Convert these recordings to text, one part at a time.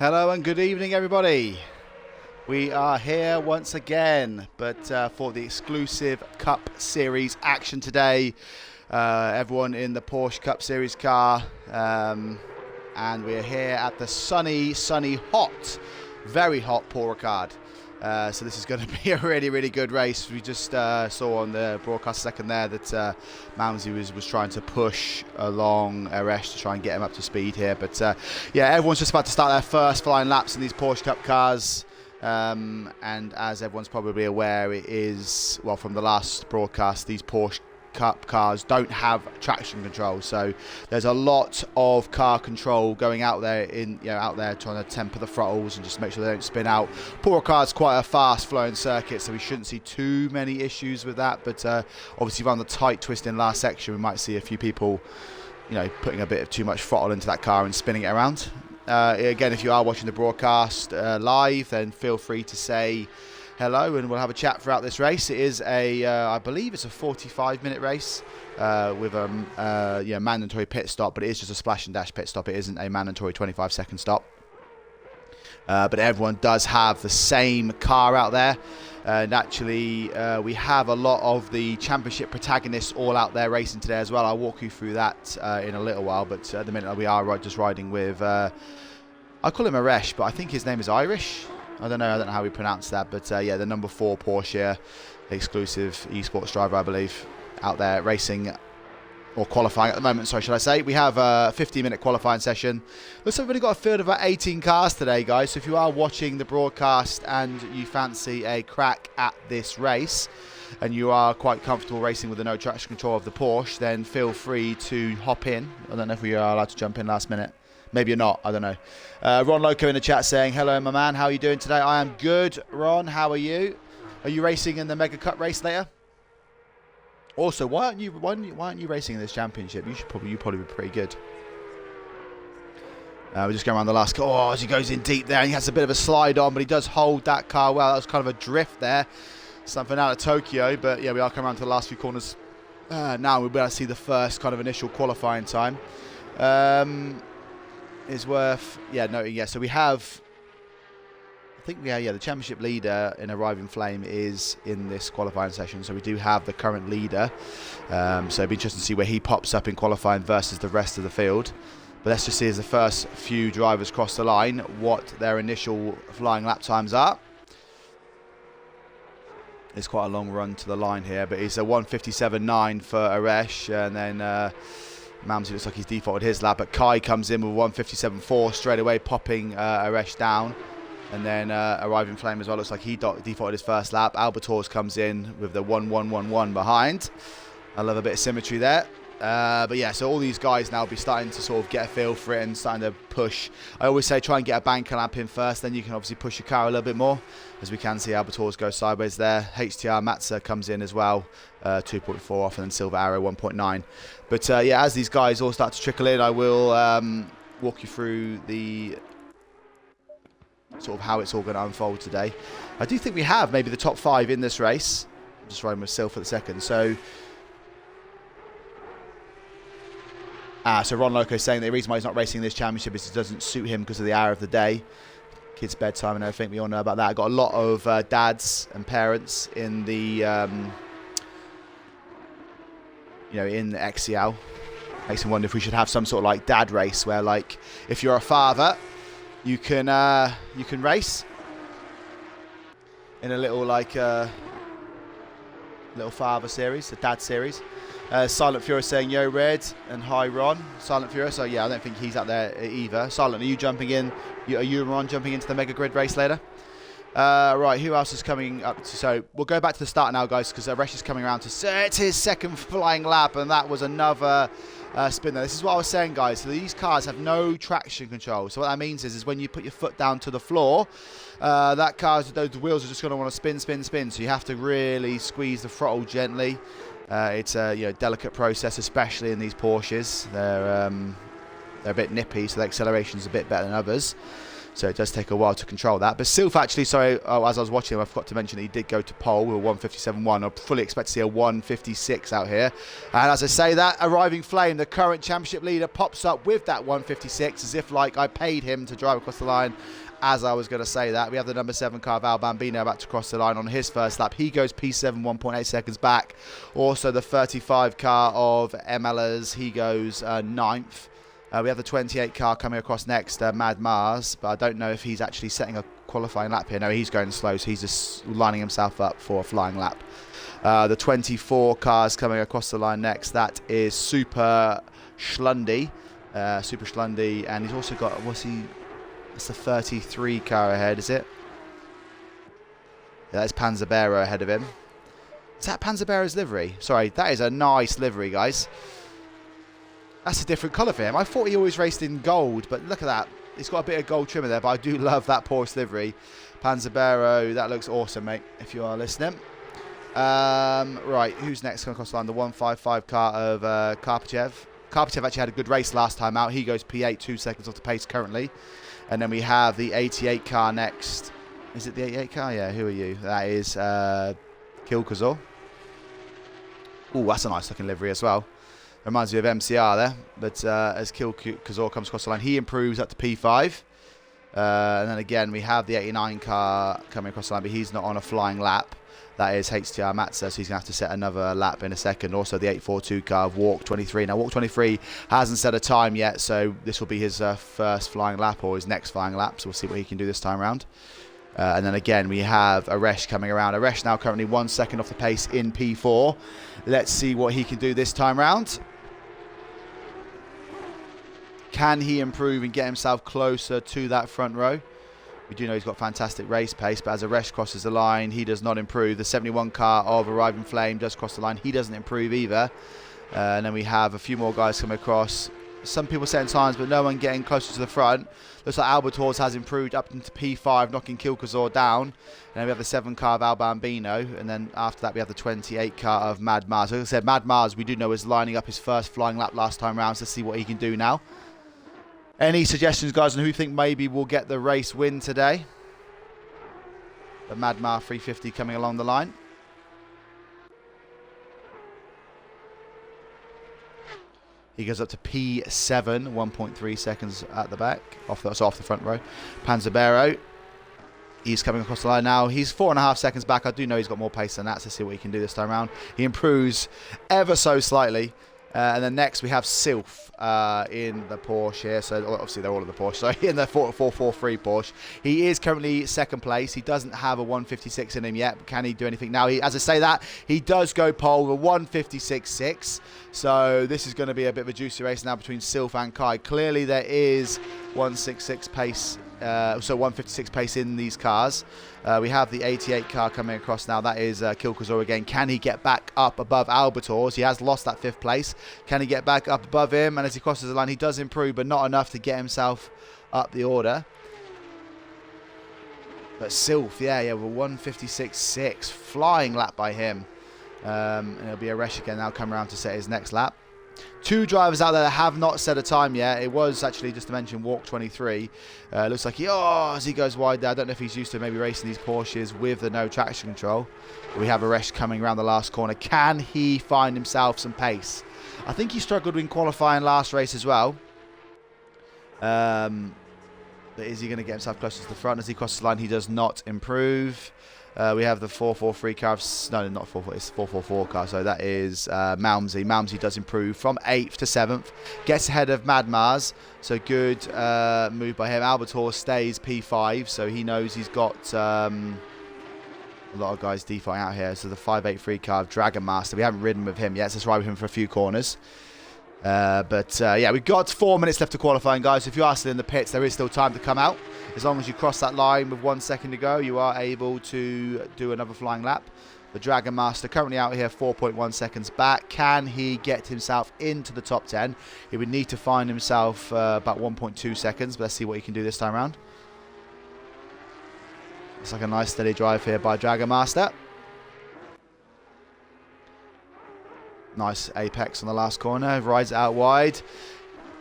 Hello and good evening, everybody. We are here once again, but for the exclusive Cup Series action today. Everyone in the Porsche Cup Series car, and we're here at the sunny, hot, very hot Paul Ricard. So this is going to be a really good race. We just saw on the broadcast second there that Malmsey was trying to push along Eresh to try and get him up to speed here. But yeah, everyone's just about to start their first flying laps in these Porsche Cup cars. And as everyone's probably aware, it is, well, from the last broadcast, these Porsche Cup cars don't have traction control, so there's a lot of car control going out there out there trying to temper the throttles and just make sure they don't spin out. Paul Ricard's quite a fast flowing circuit, so we shouldn't see too many issues with that, but obviously around the tight twist in last section we might see a few people putting a bit of too much throttle into that car and spinning it around. Again, if you are watching the broadcast live, then feel free to say hello and we'll have a chat throughout this race. It is I believe it's a 45-minute race with a mandatory pit stop, but it is just a splash and dash pit stop. It isn't a mandatory 25-second stop. But everyone does have the same car out there. Naturally, we have a lot of the championship protagonists all out there racing today as well. I'll walk you through that in a little while, but at the minute we are just riding with, I call him Eresh, but I think his name is Irish. I don't know how we pronounce that, but yeah, the number 4 Porsche exclusive esports driver, I believe, out there racing or qualifying at the moment, sorry, should I say. We have a 15-minute qualifying session. Looks like we've only got a field of about 18 cars today, guys, so if you are watching the broadcast and you fancy a crack at this race and you are quite comfortable racing with the no traction control of the Porsche, then feel free to hop in. I don't know if we are allowed to jump in last minute. Maybe you're not, I don't know. Ron Loco in the chat saying, hello, my man, how are you doing today? I am good. Ron, how are you? Are you racing in the Mega Cup race later? Also, why aren't you racing in this championship? You'd probably be pretty good. We're just going around the last car. Oh, as he goes in deep there, and he has a bit of a slide on, but he does hold that car well. That was kind of a drift there. Something out of Tokyo, but yeah, we are coming around to the last few corners. Now we'll be able to see the first kind of initial qualifying time. Is worth noting. Yeah, so we have, I think the championship leader in Arriving Flame is in this qualifying session, so we do have the current leader. So it'll be interesting to see where he pops up in qualifying versus the rest of the field. But let's just see, as the first few drivers cross the line, what their initial flying lap times are. It's quite a long run to the line here, but it's a 1:57.9 for Eresh, and then Malmsey looks like he's defaulted his lap, but Kai comes in with 1:57.4 straight away, popping Eresh down. And then Arriving Flame as well, looks like he defaulted his first lap. Albators comes in with the 1:11.1 behind. I love a bit of symmetry there. But yeah, so all these guys now will be starting to sort of get a feel for it and starting to push. I always say try and get a banker lap in first, then you can obviously push your car a little bit more. As we can see, Albators go sideways there. HTR Matza comes in as well, 2.4 off, and then Silver Arrow 1.9. But yeah, as these guys all start to trickle in, I will walk you through the sort of how it's all going to unfold today. I do think we have maybe the top 5 in this race. I'm just riding with Sil for the second. So Ron Loco is saying that the reason why he's not racing this championship is it doesn't suit him because of the hour of the day. Kids' bedtime and everything. We all know about that. I've got a lot of dads and parents in the in the XCL. Makes me wonder if we should have some sort of like dad race where, like, if you're a father, you can race in a little little father series, a dad series. Silent Furious saying yo Red and hi Ron. Silent Furious, so yeah, I don't think he's out there either. Silent, are you jumping in? Are you and Ron jumping into the Mega Grid race later? Right, who else is coming up? So we'll go back to the start now, guys, because Eresh is coming around to set his second flying lap, and that was another spin there. This is what I was saying, guys. So these cars have no traction control. So what that means is when you put your foot down to the floor, those wheels are just going to want to spin. So you have to really squeeze the throttle gently. It's a delicate process, especially in these Porsches. They're a bit nippy, so the acceleration's a bit better than others. So it does take a while to control that. But Sylph actually, sorry, as I was watching him, I forgot to mention that he did go to pole with a 157.1. I fully expect to see a 156 out here. And as I say that, Arriving Flame, the current championship leader, pops up with that 156 as if like I paid him to drive across the line. As I was going to say that, we have the number 7 car of Al Bambino about to cross the line on his first lap. He goes P7, 1.8 seconds back. Also the 35 car of MLers, he goes 9th. We have the 28 car coming across next, Mad Mars, but I don't know if he's actually setting a qualifying lap here. No, he's going slow, so he's just lining himself up for a flying lap. The 24 cars coming across the line next, that is Super Schlundy. And he's also got, that's the 33 car ahead, is it? Yeah, that's Panzerbearer ahead of him. Is that Panzerbearer's livery? Sorry, that is a nice livery, guys. That's a different colour for him. I thought he always raced in gold, but look at that. He's got a bit of gold trimmer there, but I do love that Porsche livery. Panzerbearer, that looks awesome, mate, if you are listening. Right, who's next going across the line? The 155 car of Karpachev. Karpachev actually had a good race last time out. He goes P8, 2 seconds off the pace currently. And then we have the 88 car next. Is it the 88 car? Yeah, who are you? That is XCLusive. Oh, that's a nice looking livery as well. Reminds me of MCR there. But as XCLusive comes across the line, he improves up to P5. And then again, we have the 89 car coming across the line, but he's not on a flying lap. That is HTR Matza, so he's going to have to set another lap in a second. Also, the 842 car of Walk 23. Now, Walk 23 hasn't set a time yet, so this will be his first flying lap or his next flying lap. So we'll see what he can do this time around. And then again, we have Aresh coming around. Aresh now currently 1 second off the pace in P4. Let's see what he can do this time around. Can he improve and get himself closer to that front row? We do know he's got fantastic race pace, but as Aresh crosses the line, he does not improve. The 71 car of Arriving Flame does cross the line. He doesn't improve either. And then we have a few more guys coming across. Some people setting times, but no one getting closer to the front. Looks like Albators has improved up into P5, knocking XCLusive down. And then we have the 7 car of Al Bambino. And then after that, we have the 28 car of Mad Mars. Like I said, Mad Mars, we do know, is lining up his first flying lap last time round. So let's see what he can do now. Any suggestions, guys, on who you think maybe will get the race win today? The Madmar 350 coming along the line. He goes up to P7, 1.3 seconds at the back, off the front row. Panzerbearer, he's coming across the line now. He's 4.5 seconds back. I do know he's got more pace than that, so let's see what he can do this time around. He improves ever so slightly. And then next we have Sylph in the Porsche here. So obviously they're all in the Porsche. So in the 443 Porsche. He is currently second place. He doesn't have a 156 in him yet. But can he do anything now? As I say that, he does go pole with a 156.6. So this is going to be a bit of a juicy race now between Sylph and Kai. Clearly there is 166 pace. So 156 pace in these cars. We have the 88 car coming across now. That is XCLusive again. Can he get back up above Albators? He has lost that 5th place. Can he get back up above him? And as he crosses the line, he does improve, but not enough to get himself up the order. But Sylph, yeah, with 156.6. Flying lap by him. And it'll be Aresh again now come around to set his next lap. 2 drivers out there that have not set a time yet. It was actually, just to mention, Walk 23. Looks like as he goes wide there. I don't know if he's used to maybe racing these Porsches with the no traction control. We have Aresh coming around the last corner. Can he find himself some pace? I think he struggled in qualifying last race as well. But is he going to get himself closer to the front? As he crosses the line, he does not improve. We have the 443 car. No, not 444. It's 444 car. So that is Malmsey. Malmsey does improve from 8th to 7th. Gets ahead of Mad Mars. So good move by him. Albator stays P5. So he knows he's got a lot of guys defaulting out here. So the 583 car of Dragon Master. We haven't ridden with him yet. So let's ride with him for a few corners. Yeah, we've got 4 minutes left to qualifying, guys. If you are still in the pits, there is still time to come out. As long as you cross that line with 1 second to go, you are able to do another flying lap. The Dragon Master currently out here 4.1 seconds back. Can he get himself into the top 10? He would need to find himself about 1.2 seconds, but let's see what he can do this time around. It's like a nice steady drive here by Dragon Master. Nice apex on the last corner. Rides it out wide.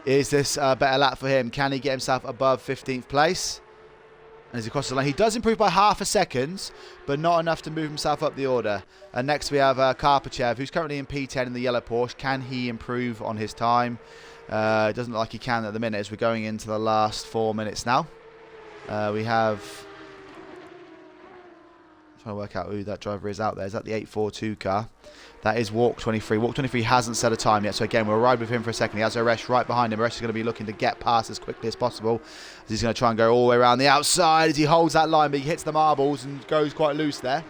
Is this a better lap for him? Can he get himself above 15th place? And as he crosses the line, he does improve by half a second, but not enough to move himself up the order. And next we have Karpachev, who's currently in P10 in the yellow Porsche. Can he improve on his time? It doesn't look like he can at the minute as we're going into the last 4 minutes now. We have... I'm trying to work out who that driver is out there. Is that the 842 car? That is Walk 23. Walk 23 hasn't set a time yet. So again, we'll ride with him for a second. He has Aresh right behind him. Aresh is going to be looking to get past as quickly as possible. He's going to try and go all the way around the outside as he holds that line, but he hits the marbles and goes quite loose there.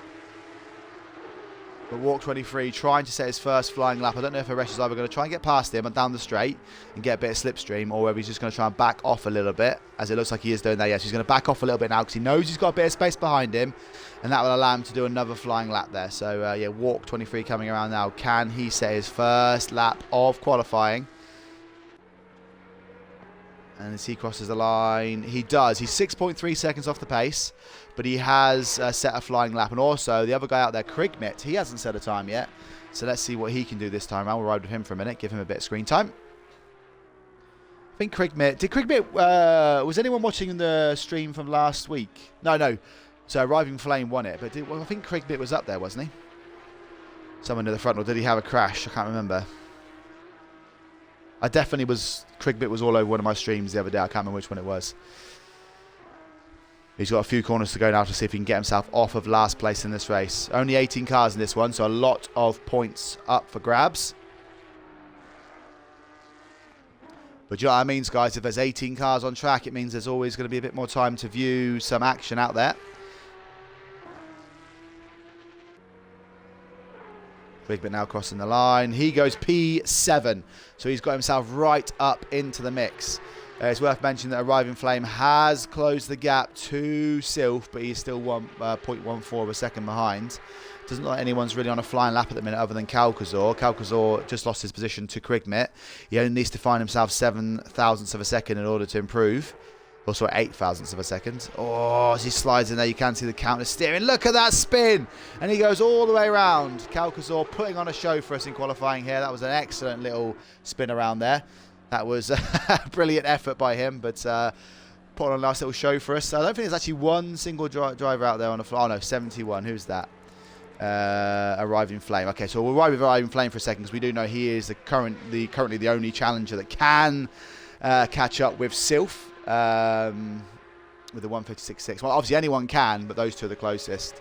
But Walk 23 trying to set his first flying lap. I don't know if Aresh is either going to try and get past him and down the straight and get a bit of slipstream, or whether he's just going to try and back off a little bit, as it looks like he is doing there. Yes, he's going to back off a little bit now because he knows he's got a bit of space behind him, and that will allow him to do another flying lap there. So, yeah, Walk 23 coming around now. Can he set his first lap of qualifying? And as he crosses the line, he does. He's 6.3 seconds off the pace, but he has set a flying lap. And also, the other guy out there, Krigmit, he hasn't set a time yet. So let's see what he can do this time around. We'll ride with him for a minute, give him a bit of screen time. I think Krigmit... Did Krigmit... was anyone watching the stream from last week? No. So Arriving Flame won it, but I think Krigmit was up there, wasn't he? Someone near the front, or did he have a crash? I can't remember. I definitely was... Krigmit was all over one of my streams the other day. I can't remember which one it was. He's got a few corners to go now to see if he can get himself off of last place in this race. Only 18 cars in this one, so a lot of points up for grabs. But you know what that means, guys? If there's 18 cars on track, it means there's always going to be a bit more time to view some action out there. Krigmit now crossing the line. He goes P7. So he's got himself right up into the mix. It's worth mentioning that Arriving Flame has closed the gap to Sylph, but he's still 0.14 of a second behind. Doesn't look like anyone's really on a flying lap at the minute other than Kalkazor. Kalkazor just lost his position to Krigmit. He only needs to find himself 7 thousandths of a second in order to improve. Also 8 thousandths of a second. Oh, as he slides in there, you can see the counter steering. Look at that spin! And he goes all the way around. Kalkazor putting on a show for us in qualifying here. That was an excellent little spin around there. That was a brilliant effort by him, but put on a nice little show for us. I don't think there's actually one single driver out there on the fly. Oh no, 71. Who's that? Arriving Flame. Okay, so we'll ride with Arriving Flame for a second because we do know he is currently the only challenger that can catch up with Sylph with the 156.6. Well, obviously anyone can, but those two are the closest.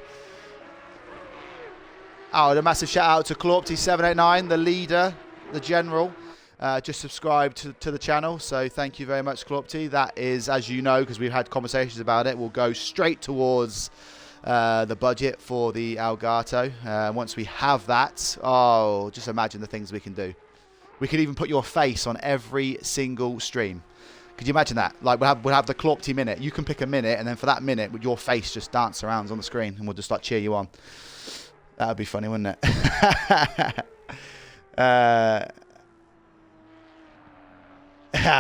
Oh, and a massive shout out to Clawpty789, the leader, the general. Just subscribe to the channel, so thank you very much, Clawpty. That is, as you know, because we've had conversations about it, will go straight towards the budget for the Elgato. Once we have that, oh, just imagine the things we can do. We could even put your face on every single stream. Could you imagine that? Like we'll have the Clawpty minute. You can pick a minute, and then for that minute, with your face just dance around on the screen, and we'll just like cheer you on. That would be funny, wouldn't it?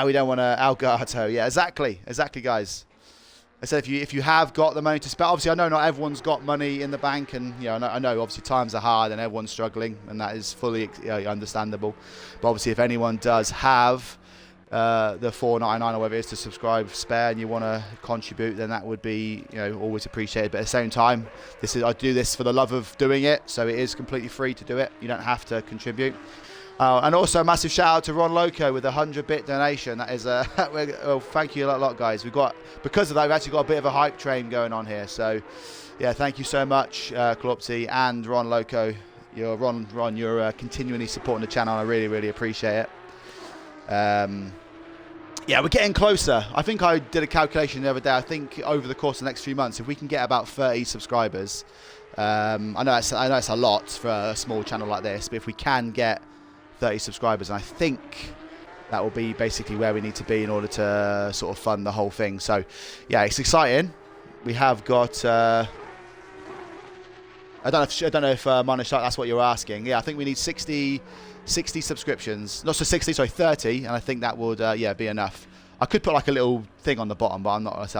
We don't want to Elgato. Yeah, exactly, guys. I said if you have got the money to spend, obviously I know not everyone's got money in the bank, and you know I know obviously times are hard and everyone's struggling, and that is fully understandable. But obviously if anyone does have the $4.99 or whatever it is to subscribe spare and you want to contribute, then that would be always appreciated. But at the same time, I do this for the love of doing it, so it is completely free to do it. You don't have to contribute. And also a massive shout out to Ron Loco with a 100-bit donation. That is thank you a lot, guys. Because of that, we've actually got a bit of a hype train going on here. So, yeah, thank you so much, Clawpty and Ron Loco. You're continually supporting the channel. I really, really appreciate it. Yeah, we're getting closer. I think I did a calculation the other day. I think over the course of the next few months, if we can get about 30 subscribers, I know it's a lot for a small channel like this, but if we can get 30 subscribers, and I think that will be basically where we need to be in order to sort of fund the whole thing. So yeah, it's exciting. We have got I don't know if Manish, that's what you're asking. Yeah, I think we need 60 subscriptions, not so 60, sorry, 30, and I think that would be enough. I could put like a little thing on the bottom, but it's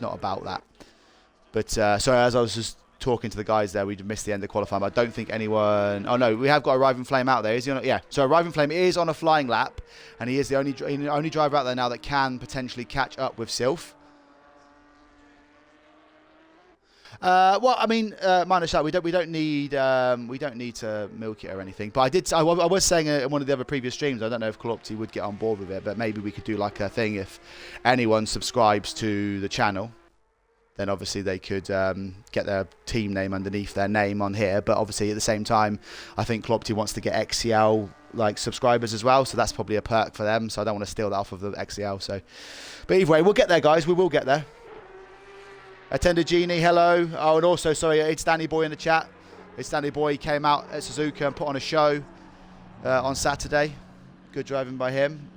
not about that. But sorry, as I was just talking to the guys there, we missed the end of qualifying, but I don't think anyone... Oh no, we have got Arriving Flame out there. Is he on? Yeah, so Arriving Flame is on a flying lap, and he is the only driver out there now that can potentially catch up with Sylph. Well, I mean, minor shout. We don't need to milk it or anything. But I was saying in one of the other previous streams. I don't know if Clopty would get on board with it, but maybe we could do like a thing if anyone subscribes to the channel. Then obviously they could get their team name underneath their name on here. But obviously at the same time, I think Clopty wants to get XCL like subscribers as well. So that's probably a perk for them. So I don't want to steal that off of the XCL. So, but either way, we'll get there, guys. We will get there. Attended Genie, hello. Oh, and also, sorry, it's Danny Boy in the chat. It's Danny Boy. He came out at Suzuka and put on a show on Saturday. Good driving by him.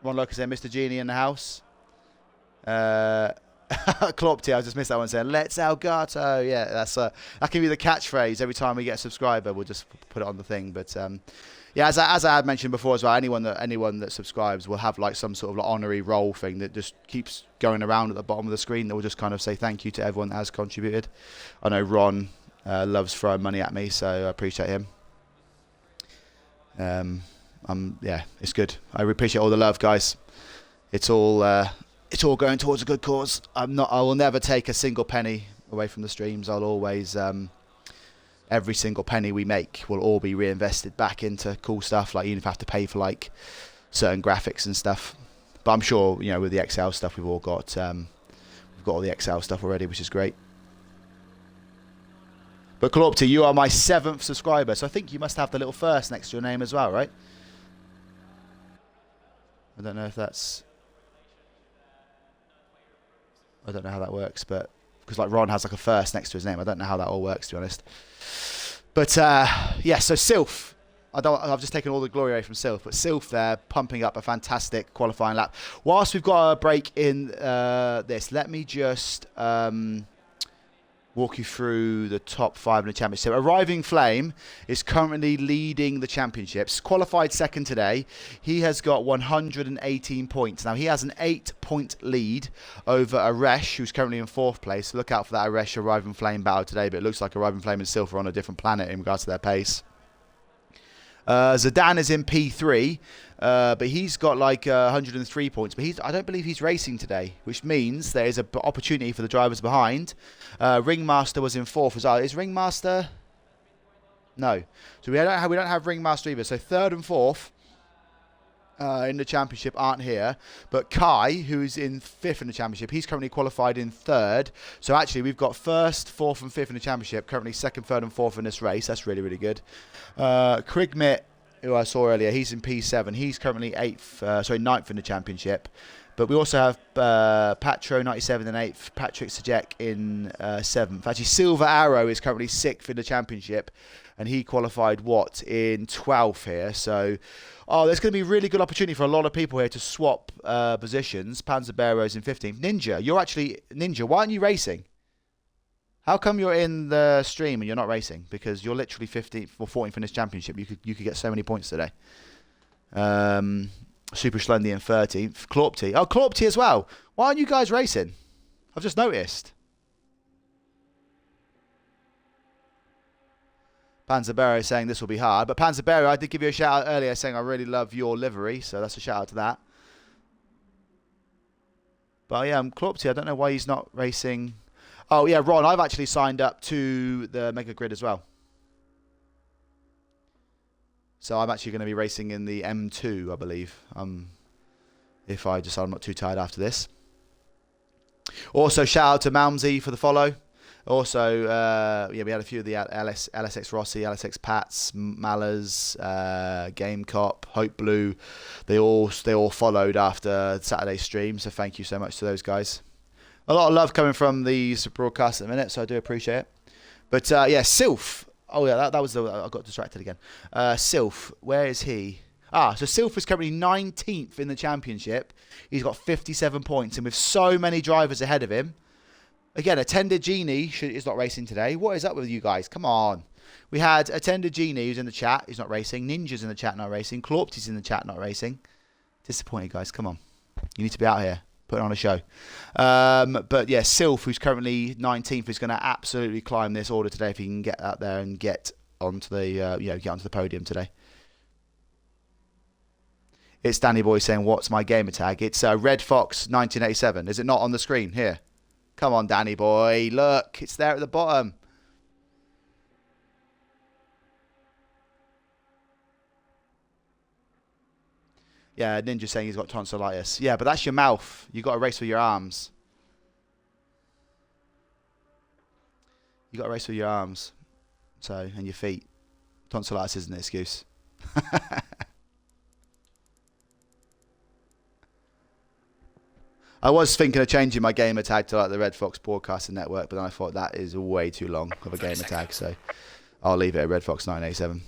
Ron Locke saying, Mr. Genie in the house. Clopty, I just missed that one saying, let's Elgato. Yeah, that can be the catchphrase every time we get a subscriber. We'll just put it on the thing. But yeah, as I had mentioned before as well, anyone that subscribes will have like some sort of like honorary role thing that just keeps going around at the bottom of the screen that will just kind of say thank you to everyone that has contributed. I know Ron loves throwing money at me, so I appreciate him. Yeah, it's good. I appreciate all the love, guys. It's all going towards a good cause. I will never take a single penny away from the streams. I'll always every single penny we make will all be reinvested back into cool stuff, like even if I have to pay for like certain graphics and stuff. But I'm sure, you know, with the XL stuff we've got all the XL stuff already, which is great. But Clopty, you are my 7th subscriber, so I think you must have the little first next to your name as well, right? I don't know if that's... I don't know how that works, but because like Ron has like a first next to his name, I don't know how that all works, to be honest. But yeah, so Sylph, I've just taken all the glory away from Sylph, but Sylph there pumping up a fantastic qualifying lap. Whilst we've got a break in this, let me just walk you through the top 5 in the championship. Arriving Flame is currently leading the championships. Qualified second today. He has got 118 points. Now, he has an 8-point lead over Aresh, who's currently in 4th place. So look out for that Aresh Arriving Flame battle today, but it looks like Arriving Flame and Sylph are on a different planet in regards to their pace. Zidane is in P3, but he's got like 103 points. But I don't believe he's racing today, which means there is an opportunity for the drivers behind. Ringmaster was in 4th as well. Is Ringmaster? No. So we don't have Ringmaster either. So 3rd and 4th in the championship aren't here. But Kai, who's in 5th in the championship, he's currently qualified in 3rd. So actually we've got 1st, 4th and 5th in the championship. Currently 2nd, 3rd and 4th in this race. That's really, really good. Krigmit, who I saw earlier, he's in P7. He's currently 9th in the championship. But we also have Patro 97 in 8th, Patrick Sajek in 7th. Actually, Silver Arrow is currently 6th in the championship, and he qualified in 12th here. So, there's going to be a really good opportunity for a lot of people here to swap positions. Panzerbero's in 15th. Ninja, why aren't you racing? How come you're in the stream and you're not racing? Because you're literally 15th or 14th in this championship. You could get so many points today. Super Schlendy in 13th. Clopty. Oh, Clopty as well. Why aren't you guys racing? I've just noticed. Panzerbero saying this will be hard. But Panzerbero, I did give you a shout out earlier saying I really love your livery. So that's a shout out to that. But yeah, Clopty, I don't know why he's not racing. Oh yeah, Ron, I've actually signed up to the Mega Grid as well. So I'm actually going to be racing in the M2, I believe. If I decide I'm not too tired after this. Also, shout out to Malmsey for the follow. Also, yeah, we had a few of the LSX Rossi, LSX Pats, Mallas, Game Cop, Hope Blue. They all followed after Saturday's stream. So thank you so much to those guys. A lot of love coming from these broadcasts at the minute, so I do appreciate it. But yeah, Sylph. Oh yeah, that was I got distracted again. Sylph, where is he? So Sylph is currently 19th in the championship. He's got 57 points, and with so many drivers ahead of him. Again, Attended Genie is not racing today. What is up with you guys? Come on. We had Attended Genie who's in the chat. He's not racing. Ninja's in the chat, not racing. Clopty's in the chat, not racing. Disappointed, guys. Come on. You need to be out here putting on a show. But yeah, Sylph, who's currently 19th, is going to absolutely climb this order today if he can get out there and get onto the get onto the podium today. It's Danny Boy saying, "What's my gamer tag?" It's Red Fox 1987. Is it not on the screen here? Come on, Danny boy. Look, it's there at the bottom. Yeah, Ninja's saying he's got tonsillitis. Yeah, but that's your mouth. You got to race with your arms. You got to race with your arms. So, and your feet. Tonsillitis isn't an excuse. I was thinking of changing my gamer tag to like the Red Fox Broadcasting Network, but then I thought that is way too long of a gamer tag, so I'll leave it at Red Fox 987.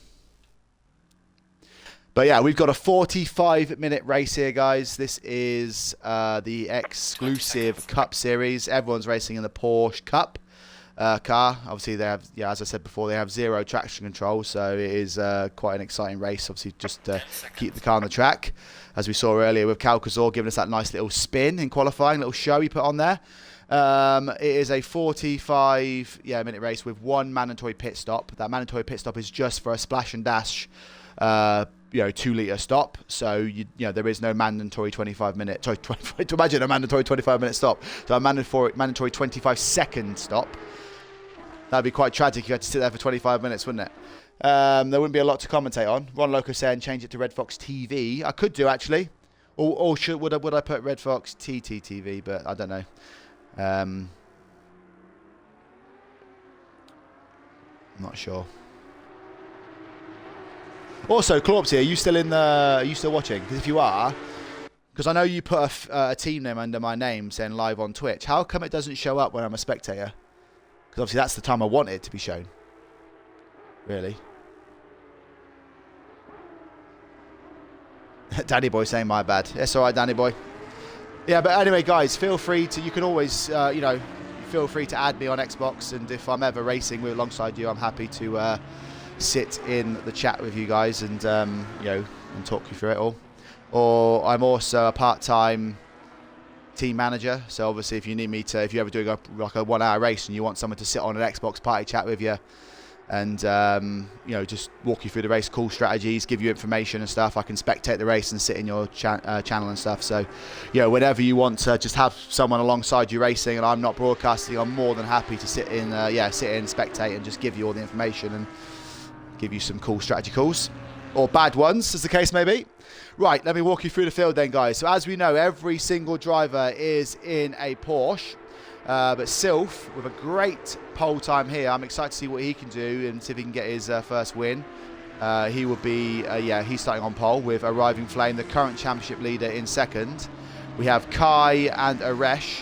But yeah, we've got a 45-minute race here, guys. This is the XCLusive Cup Series. Everyone's racing in the Porsche Cup car. Obviously, they have, yeah, as I said before, they have 0 traction control, so it is quite an exciting race. Obviously, just to keep the car on the track, as we saw earlier with Calcazor giving us that nice little spin in qualifying, little show he put on there. It is a 45-minute race with 1 mandatory pit stop. That mandatory pit stop is just for a splash and dash 2-litre stop, so you know there is no mandatory 25-minute. Sorry, to imagine a mandatory 25-minute stop. So a mandatory 25-second stop. That'd be quite tragic. You had to sit there for 25 minutes, wouldn't it? There wouldn't be a lot to commentate on. Ron Loco saying change it to Red Fox TV. I could do actually, or would I put Red Fox TTTV? But I don't know. I'm not sure. Also, Clawpsy, are you still watching? Because if you are, because I know you put a team name under my name saying live on Twitch. How come it doesn't show up when I'm a spectator? Because obviously that's the time I want it to be shown. Really? Danny boy saying my bad. It's all right, Danny boy. Yeah, but anyway, guys, feel free to. You can always, feel free to add me on Xbox, and if I'm ever racing alongside you, I'm happy to. Sit in the chat with you guys and and talk you through it all. Or I'm also a part-time team manager, so obviously if you need me to, if you're ever doing a 1-hour race and you want someone to sit on an Xbox party chat with you and just walk you through the race, cool strategies, give you information and stuff, I can spectate the race and sit in your channel and stuff. So whenever you want to just have someone alongside you racing and I'm not broadcasting, I'm more than happy to sit in spectate and just give you all the information and give you some cool strategy calls, or bad ones, as the case may be. Right, let me walk you through the field then, guys. So as we know, every single driver is in a Porsche, but Sylph, with a great pole time here, I'm excited to see what he can do and see if he can get his first win. He will be, he's starting on pole with Arriving Flame, the current championship leader, in second. We have Kai and Aresh,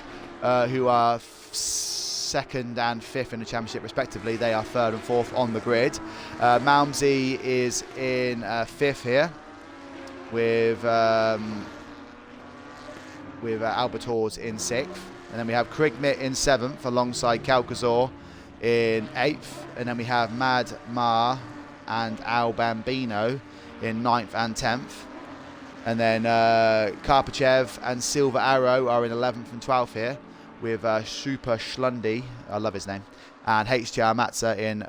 who are second and fifth in the championship respectively. They are third and fourth on the grid. Malmsey is in fifth here with Albertors in sixth, and then we have Krigmit in seventh alongside Calcazor in eighth, and then we have Mad Ma and Al Bambino in ninth and 10th, and then Karpachev and Silver Arrow are in 11th and 12th here, with Super Schlundy, I love his name, and HTR Matza in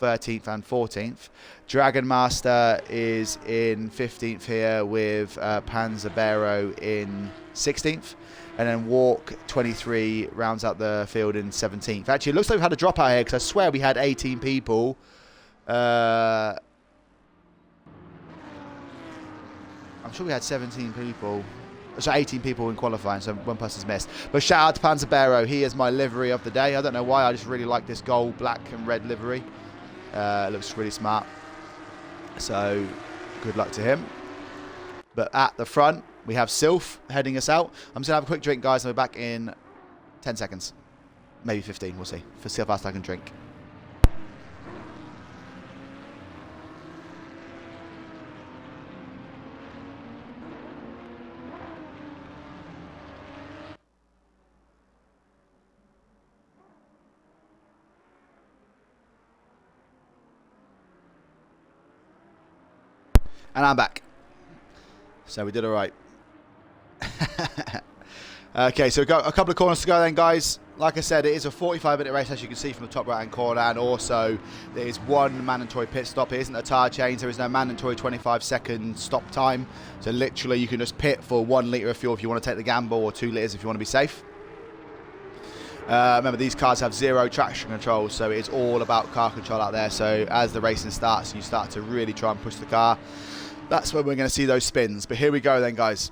13th and 14th. Dragon Master is in 15th here with Panzabero in 16th. And then Walk 23 rounds out the field in 17th. Actually, it looks like we've had a dropout here because I swear we had 18 people. I'm sure we had 17 people. So 18 people in qualifying, so one person's missed. But shout out to Panzabero. He is my livery of the day. I don't know why. I just really like this gold, black and red livery. It looks really smart. So good luck to him. But at the front, we have Sylph heading us out. I'm just going to have a quick drink, guys, and we're back in 10 seconds. Maybe 15, we'll see. For see how fast I can drink. And I'm back. So we did all right. Okay, so we've got a couple of corners to go then, guys. Like I said, it is a 45-minute race, as you can see from the top right-hand corner, and also there is one mandatory pit stop. It isn't a tyre change. There is no mandatory 25-second stop time. So literally, you can just pit for 1 litre of fuel if you want to take the gamble, or 2 litres if you want to be safe. Remember, these cars have zero traction control, so it's all about car control out there. So as the racing starts, you start to really try and push the car. That's when we're going to see those spins. But here we go then, guys.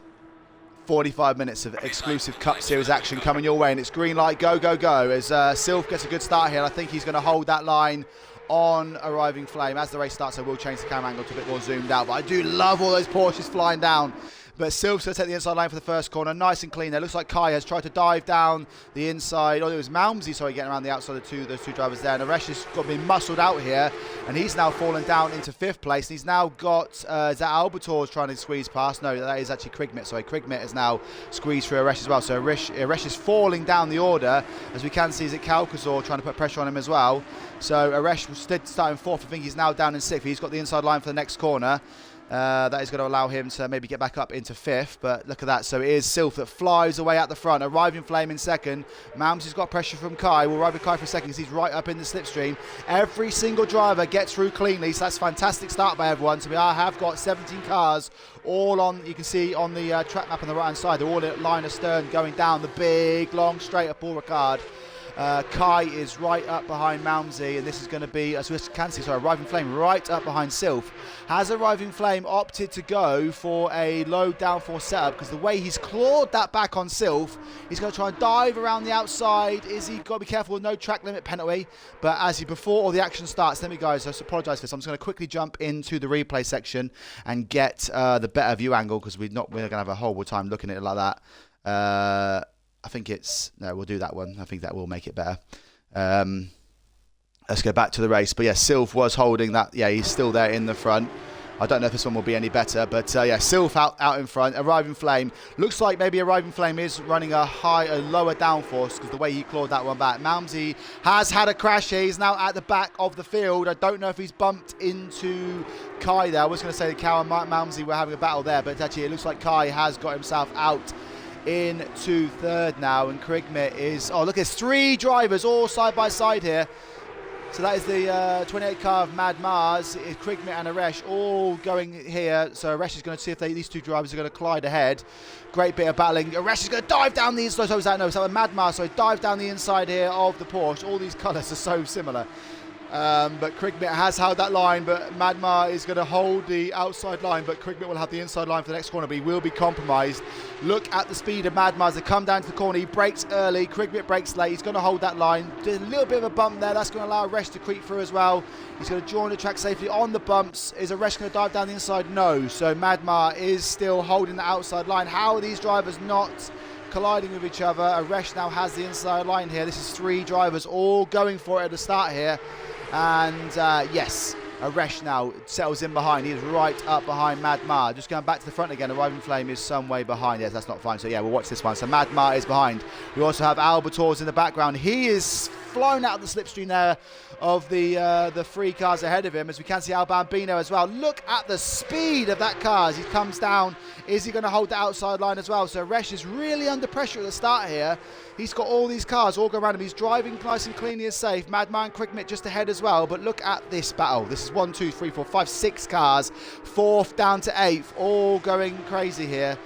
45 minutes of exclusive Cup Series action coming your way, and it's green light, go, go, go, as Sylph gets a good start here. I think he's going to hold that line on Arriving Flame. As the race starts, I will change the camera angle to a bit more zoomed out, but I do love all those Porsches flying down. But Sylph's going to take the inside line for the first corner, nice and clean there. Looks like Kai has tried to dive down the inside. Oh, it was Malmsey, sorry, getting around the outside of those two drivers there. And Aresh has got been muscled out here, and he's now fallen down into 5th place. And he's now got, is that Albator's trying to squeeze past? No, that is actually Krigmit. Sorry, Krigmit has now squeezed through Aresh as well. So Aresh is falling down the order. As we can see, is it Kalkazor trying to put pressure on him as well. So Aresh was starting 4th. I think he's now down in 6th. He's got the inside line for the next corner. That is going to allow him to maybe get back up into 5th, but look at that. So it is Sylph that flies away at the front. Arriving Flame in 2nd. Mams has got pressure from Kai. We'll ride with Kai for 2nd because he's right up in the slipstream. Every single driver gets through cleanly, so that's a fantastic start by everyone. So we have got 17 cars all on, you can see on the track map on the right hand side. They're all at line astern going down the big, long straight of Paul Ricard. Kai is right up behind Malmsey, and this is going to be, as we can see, sorry, Arriving Flame right up behind Sylph. Has Arriving Flame opted to go for a low downforce setup? Because the way he's clawed that back on Sylph, he's going to try and dive around the outside. Is he got to be careful with no track limit penalty? But before all the action starts, let me guys, I apologise for this. I'm just going to quickly jump into the replay section and get the better view angle, because we're going to have a horrible time looking at it like that. I think no, we'll do that one. I think that will make it better. Let's go back to the race. But yeah, Sylph was holding that. Yeah, he's still there in the front. I don't know if this one will be any better, but yeah, Sylph out in front. Arriving Flame. Looks like maybe Arriving Flame is running a lower downforce, because the way he clawed that one back. Malmsey has had a crash here. He's now at the back of the field. I don't know if he's bumped into Kai there. I was going to say that Kai and Malmsey were having a battle there, but actually it looks like Kai has got himself out into 3rd now, and Krigmit is, oh look, there's 3 drivers all side by side here. So that is the 28 car of Mad Mars. It's Krigmit and Aresh all going here. So Aresh is going to see if these 2 drivers are going to collide ahead. Great bit of battling. Aresh is going to dive down the inside. So that Mad Mars, so dive down the inside here of the Porsche. All these colours are so similar. But Krigmit has held that line, but Madmar is going to hold the outside line, but Krigmit will have the inside line for the next corner, but he will be compromised. Look at the speed of Madmar as they come down to the corner. He brakes early, Krigmit brakes late. He's going to hold that line. There's a little bit of a bump there. That's going to allow Aresh to creep through as well. He's going to join the track safely on the bumps. Is Aresh going to dive down the inside? No. So Madmar is still holding the outside line. How are these drivers not colliding with each other? Aresh now has the inside line here. This is 3 drivers all going for it at the start here. And yes, Aresh now settles in behind. He is right up behind Madmar. Just going back to the front again. Arriving Flame is some way behind. Yes, that's not fine. So yeah, we'll watch this one. So Madmar is behind. We also have Albator's in the background. He is flown out of the slipstream there of the 3 cars ahead of him, as we can see Al Bambino as well. Look at the speed of that car as he comes down. Is he going to hold the outside line as well? So Aresh is really under pressure at the start here. He's got all these cars all go around him. He's driving nice and cleanly and safe. Madman and Krigmit just ahead as well. But look at this battle. This is 1, 2, 3, 4, 5, 6 cars. 4th down to 8th. All going crazy here.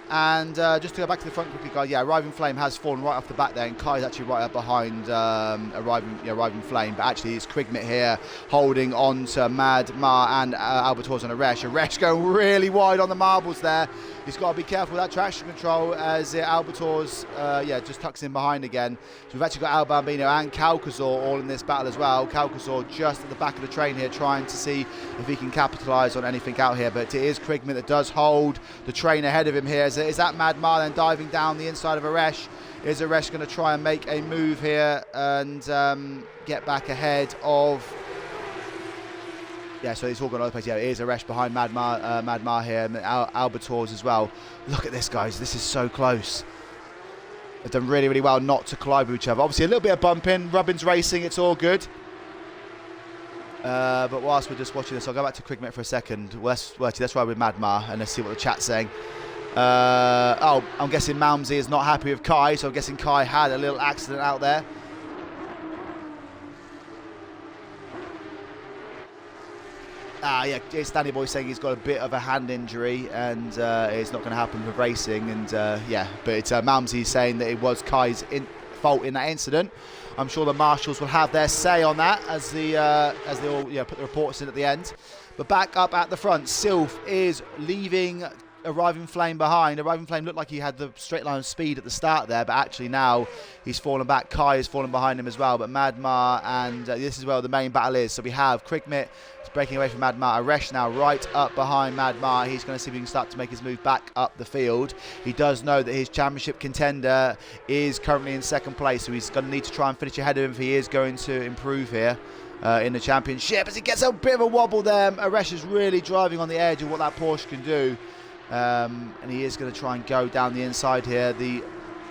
And just to go back to the front quickly, guys. Yeah, Arriving Flame has fallen right off the back there, and Kai's actually right up behind Arriving Flame. But actually, it's Krigmit here holding on to Mad Mar and Albator's and Aresh. Aresh going really wide on the marbles there. He's got to be careful with that traction control as Albator's just tucks in behind again. So we've actually got Al Bambino and Kalkazor all in this battle as well. Kalkazor just at the back of the train here, trying to see if he can capitalise on anything out here. But it is Krigmit that does hold the train ahead of him here. Is that Mad Mar then diving down the inside of Aresh? Is Aresh going to try and make a move here and get back ahead of... Yeah, so it's all gone over the place. Yeah, it is Aresh behind Mad Mar here, and Albator's as well. Look at this, guys. This is so close. They've done really, really well not to collide with each other. Obviously, a little bit of bumping. Rubbin's racing. It's all good. But whilst we're just watching this, I'll go back to Krigmit for a second. Let's ride with Mad Mar and let's see what the chat's saying. I'm guessing Malmsey is not happy with Kai, so I'm guessing Kai had a little accident out there. Yeah, it's Danny Boy saying he's got a bit of a hand injury and it's not going to happen with racing. And yeah, but it's Malmsey saying that it was Kai's fault in that incident. I'm sure the marshals will have their say on that as they all put the reports in at the end. But back up at the front, Sylph is leaving Arriving Flame behind. Arriving Flame looked like he had the straight line of speed at the start there, but actually now he's fallen back. Kai has fallen behind him as well, but Madmar, and this is where the main battle is. So we have Krigmit breaking away from Madmar. Aresh now right up behind Madmar. He's going to see if he can start to make his move back up the field. He does know that his championship contender is currently in second place, so he's going to need to try and finish ahead of him if he is going to improve here in the championship. As he gets a bit of a wobble there, Aresh is really driving on the edge of what that Porsche can do. And he is going to try and go down the inside here. The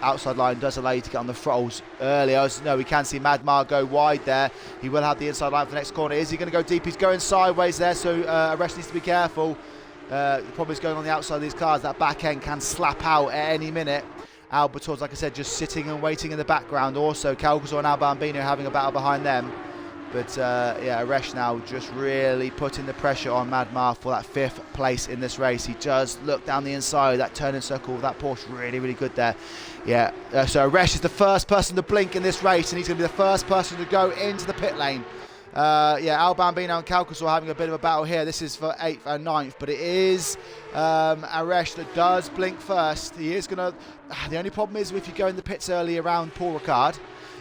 outside line does allow you to get on the throttles earlier. No, we can see Madmar go wide there. He will have the inside line for the next corner. Is he going to go deep? He's going sideways there, so Aresh needs to be careful. The problem is going on the outside of these cars. That back end can slap out at any minute. Albator's, like I said, just sitting and waiting in the background. Also, Calcazor and Albambino having a battle behind them. But Aresh now just really putting the pressure on Madmar for that 5th place in this race. He does look down the inside, that turning circle, that Porsche really, really good there. So Aresh is the first person to blink in this race, and he's going to be the first person to go into the pit lane. Albambino and Calcazor having a bit of a battle here. This is for 8th and 9th, but it is Aresh that does blink first. He is going to... The only problem is if you go in the pits early around Paul Ricard,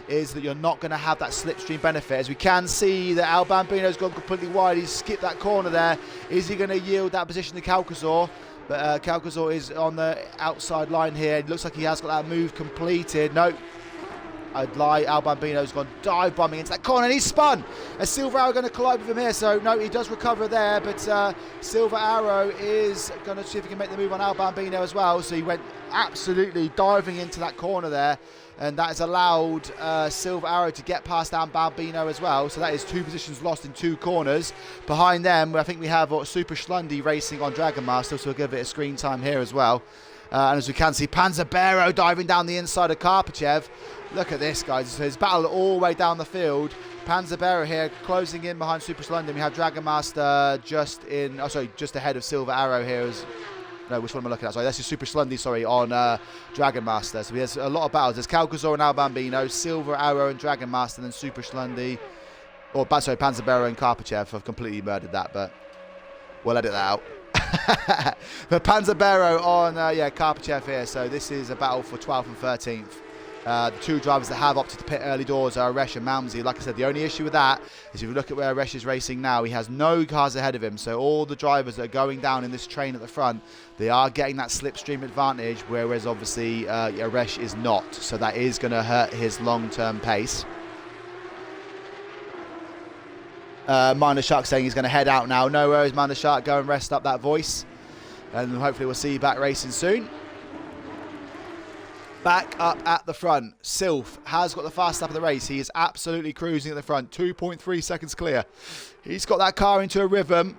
is that you're not going to have that slipstream benefit. As we can see that Albambino's gone completely wide. He's skipped that corner there. Is he going to yield that position to Calcazor? But Calcazor is on the outside line here. It looks like he has got that move completed. No, I'd lie. Albambino's gone dive bombing into that corner, and he's spun. As Silver Arrow going to collide with him here. So no, he does recover there, but Silver Arrow is going to see if he can make the move on Albambino as well. So he went absolutely diving into that corner there, and that has allowed Silver Arrow to get past Albambino as well. So that is 2 positions lost in 2 corners. Behind them, I think we have Super Schlundi racing on Dragon Master, so we'll give it a screen time here as well. And as we can see, Panzerbero diving down the inside of Karpachev. Look at this, guys. So his battle all the way down the field. Panzerbero here closing in behind Super Schlundi. We have Dragon Master just ahead of Silver Arrow here. No, which one am I looking at? Sorry, that's just Super Schlundi, on Dragon Master. So there's a lot of battles. There's Calcazor and Albambino, Silver Arrow and Dragon Master, and then Super Schlundi. Panzerbero and Karpachev. I've completely murdered that, but we'll edit that out. But Panzerbero on Karpachev here. So this is a battle for 12th and 13th. The 2 drivers that have opted to pit early doors are Aresh and Malmsey. Like I said, the only issue with that is if you look at where Aresh is racing now, he has no cars ahead of him. So all the drivers that are going down in this train at the front, they are getting that slipstream advantage, whereas obviously Aresh is not. So that is going to hurt his long-term pace. Minor Shark saying he's going to head out now. No worries, Minor Shark. Go and rest up that voice. And hopefully we'll see you back racing soon. Back up at the front, Sylph has got the fast lap of the race. He is absolutely cruising at the front, 2.3 seconds clear. He's got that car into a rhythm,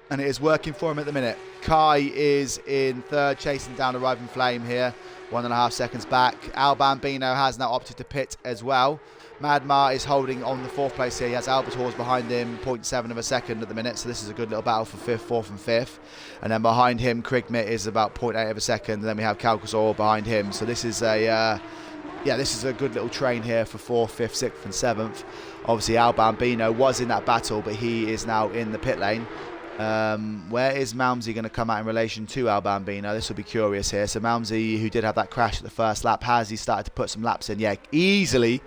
and it is working for him at the minute. Kai is in 3rd, chasing down Arriving Flame here, 1.5 seconds back. Albambino has now opted to pit as well. Madmar is holding on the 4th place here. He has Albator's behind him, 0.7 of a second at the minute. So this is a good little battle for 5th, 4th and 5th. And then behind him, Krigmit is about 0.8 of a second. And then we have Calcazor behind him. So this is a good little train here for 4th, 5th, 6th and 7th. Obviously, Albambino was in that battle, but he is now in the pit lane. Where is Malmsey going to come out in relation to Albambino? This will be curious here. So Malmsey, who did have that crash at the first lap, has he started to put some laps in? Yeah, easily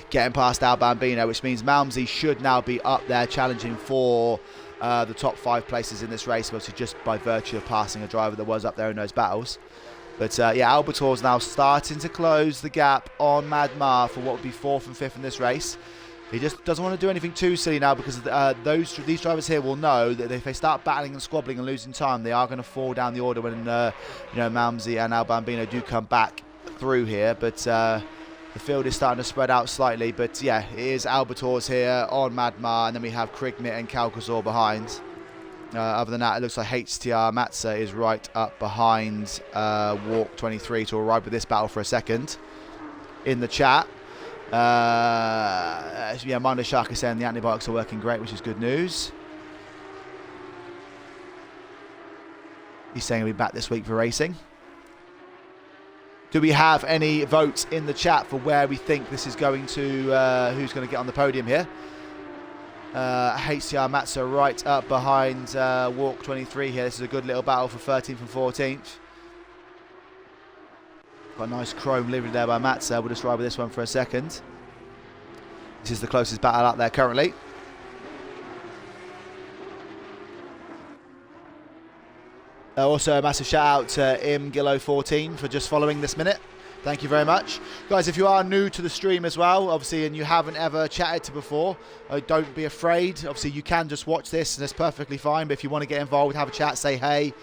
getting past Albambino, which means Malmsey should now be up there challenging for the top 5 places in this race, obviously just by virtue of passing a driver that was up there in those battles. But Albator's now starting to close the gap on Madmar for what would be 4th and 5th in this race. He just doesn't want to do anything too silly now, because these drivers here will know that if they start battling and squabbling and losing time, they are going to fall down the order when Malmsey and Albambino do come back through here. But the field is starting to spread out slightly. But yeah, it is Albator's here on Madmar, and then we have Krigmit and Calcazor behind. Other than that, it looks like HTR Matza is right up behind Walk 23 to arrive with this battle for a second in the chat. Minor Shark is saying the antibiotics are working great, which is good news. He's saying he'll be back this week for racing. Do we have any votes in the chat for where we think this is going to, who's going to get on the podium here? HCR Matza right up behind Walk 23 here. This is a good little battle for 13th and 14th. Got a nice chrome livery there by Matza. We'll just ride with this one for a second. This is the closest battle out there currently. Also a massive shout out to Gillo14 for just following this minute. Thank you very much. Guys, if you are new to the stream as well, obviously, and you haven't ever chatted to before, don't be afraid. Obviously, you can just watch this and it's perfectly fine. But if you want to get involved, have a chat, say hey,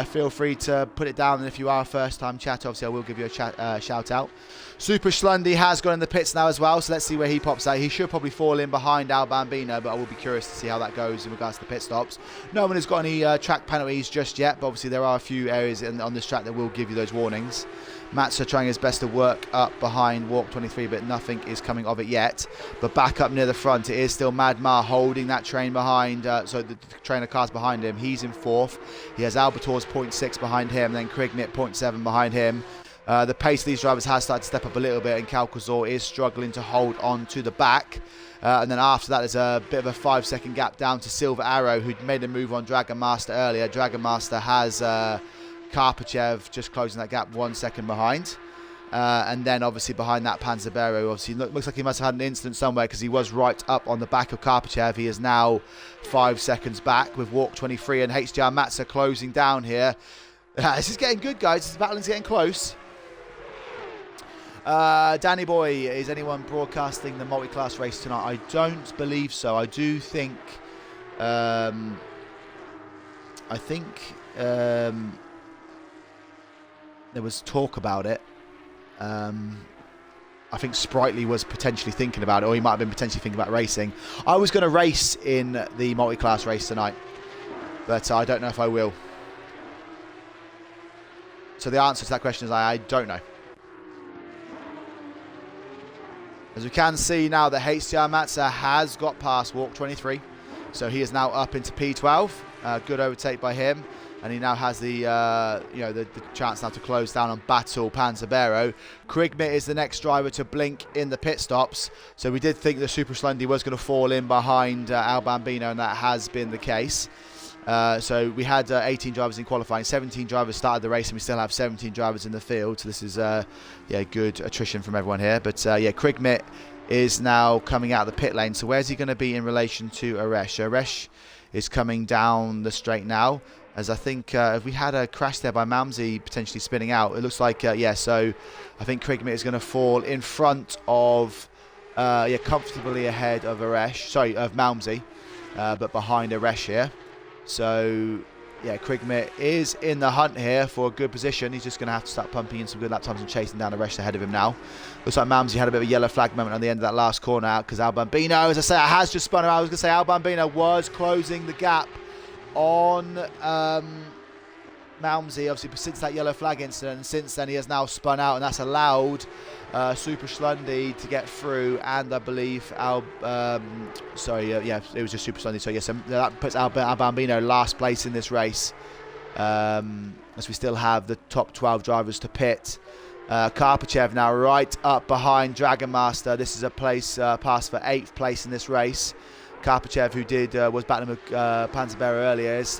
feel free to put it down. And if you are a first-time chatter, obviously, I will give you a shout out. Super Schlundy has gone in the pits now as well, so let's see where he pops out. He should probably fall in behind Al Bambino, but I will be curious to see how that goes in regards to the pit stops. No one has got any track penalties just yet, but obviously there are a few areas on this track that will give you those warnings. Matza trying his best to work up behind Walk 23, but nothing is coming of it yet. But back up near the front, it is still Mad Ma holding that train behind, so the train of cars behind him. He's in 4th. He has Albator's 0.6 behind him, then Krignit 0.7 behind him. The pace of these drivers has started to step up a little bit, and Calcazor is struggling to hold on to the back. And then after that, there's a bit of a 5-second gap down to Silver Arrow, who'd made a move on Dragon Master earlier. Dragon Master has Karpachev just closing that gap 1 second behind. And then obviously behind that, Panzabero, obviously looks like he must have had an incident somewhere because he was right up on the back of Karpachev. He is now 5 seconds back with Walk 23 and HDR Matza closing down here. This is getting good, guys. This battling's getting close. Danny Boy, is anyone broadcasting the multi-class race tonight? I don't believe so. I do think there was talk about it. I think Sprightly was potentially thinking about it, or he might have been potentially thinking about racing. I was going to race in the multi-class race tonight, but I don't know if I will. So the answer to that question is I don't know. As we can see now that HCR Matza has got past Walk 23. So he is now up into P12. Good overtake by him. And he now has the the chance now to close down on Battle Panzabero. Krignit is the next driver to blink in the pit stops. So we did think the Super Slundy was going to fall in behind Al Bambino, and that has been the case. So we had 18 drivers in qualifying, 17 drivers started the race, and we still have 17 drivers in the field. So this is good attrition from everyone here. But Krignit is now coming out of the pit lane. So where's he going to be in relation to Aresh? Aresh is coming down the straight now, as I think if we had a crash there by Malmsey potentially spinning out, it looks like so I think Krignit is going to fall in front of comfortably ahead of of Malmsey, but behind Aresh here. So, Krignit is in the hunt here for a good position. He's just going to have to start pumping in some good lap times and chasing down the rest ahead of him now. Looks like Malmsey had a bit of a yellow flag moment on the end of that last corner out because Al Bambino, as I say, has just spun around. I was going to say Al Bambino was closing the gap on Malmsey, obviously, since that yellow flag incident. And since then, he has now spun out, and that's allowed Super Schlundy to get through, and I believe it was just Super Schlundy. So yes, that puts Al Bambino last place in this race, as we still have the top 12 drivers to pit. Karpachev now right up behind Dragon Master. This is a place pass for 8th place in this race. Karpachev, who was battling with Panzabero earlier, is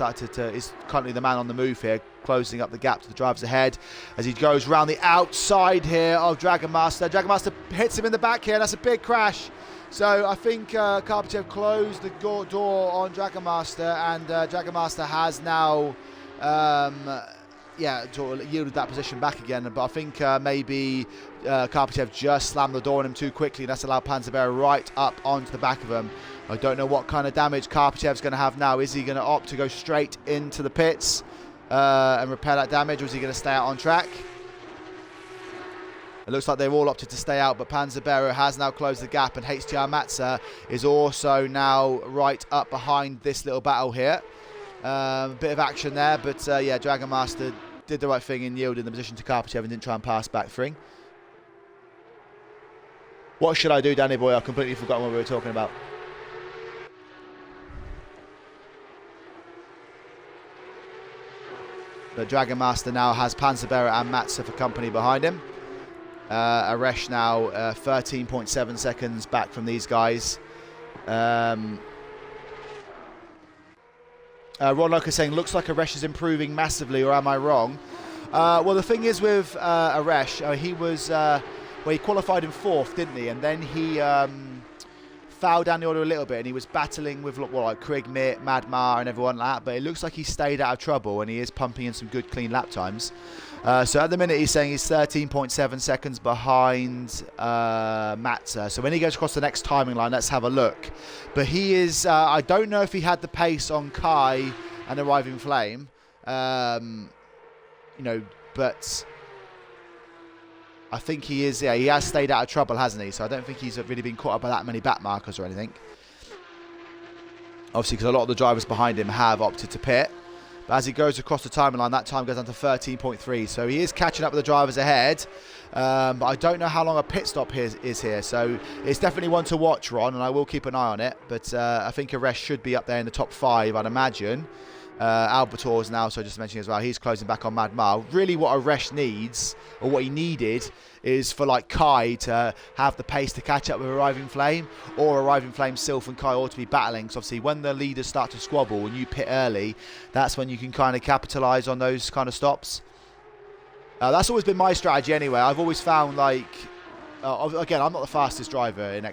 currently the man on the move here, closing up the gap to the drivers ahead as he goes round the outside here of Dragon Master. Dragon Master hits him in the back here, and that's a big crash. So I think Karpachev closed the door on Dragon Master, and Dragon Master has now yielded that position back again. But I think maybe Karpachev just slammed the door on him too quickly, and that's allowed Panzabero right up onto the back of him. I don't know what kind of damage Karpachev's going to have now. Is he going to opt to go straight into the pits and repair that damage, or is he going to stay out on track? It looks like they've all opted to stay out, but Panzabero has now closed the gap, and HTR Matza is also now right up behind this little battle here. Bit of action there, but Dragon Master did the right thing in yielding the position to Karpachev and didn't try and pass back through. What should I do, Danny Boy? I've completely forgotten what we were talking about. But Dragon Master now has Panzerbearer and Matza for company behind him. Aresh now 13.7 seconds back from these guys. Ron Locker saying, looks like Aresh is improving massively, or am I wrong? Well, the thing is with Aresh, he was, he qualified in 4th, didn't he? And then he fouled down the order a little bit, and he was battling with like Craig Mitt, Madmar, and everyone like that. But it looks like he stayed out of trouble, and he is pumping in some good, clean lap times. So at the minute, he's saying he's 13.7 seconds behind Matza. So when he goes across the next timing line, let's have a look. But he is, I don't know if he had the pace on Kai and Arriving Flame, but I think he is, he has stayed out of trouble, hasn't he? So I don't think he's really been caught up by that many back markers or anything. Obviously, because a lot of the drivers behind him have opted to pit. But as he goes across the timing line, that time goes down to 13.3. So he is catching up with the drivers ahead. But I don't know how long a pit stop is here. So it's definitely one to watch, Ron, and I will keep an eye on it. But I think Aresh should be up there in the top 5, I'd imagine. Albator's now, so just mentioning as well, he's closing back on Madmar. Really what Aresh needs, or what he needed, is for like Kai to have the pace to catch up with Arriving Flame, or Arriving Flame, Sylph and Kai ought to be battling. So obviously when the leaders start to squabble and you pit early, that's when you can kind of capitalise on those kind of stops. That's always been my strategy anyway. I've always found like, again, I'm not the fastest driver in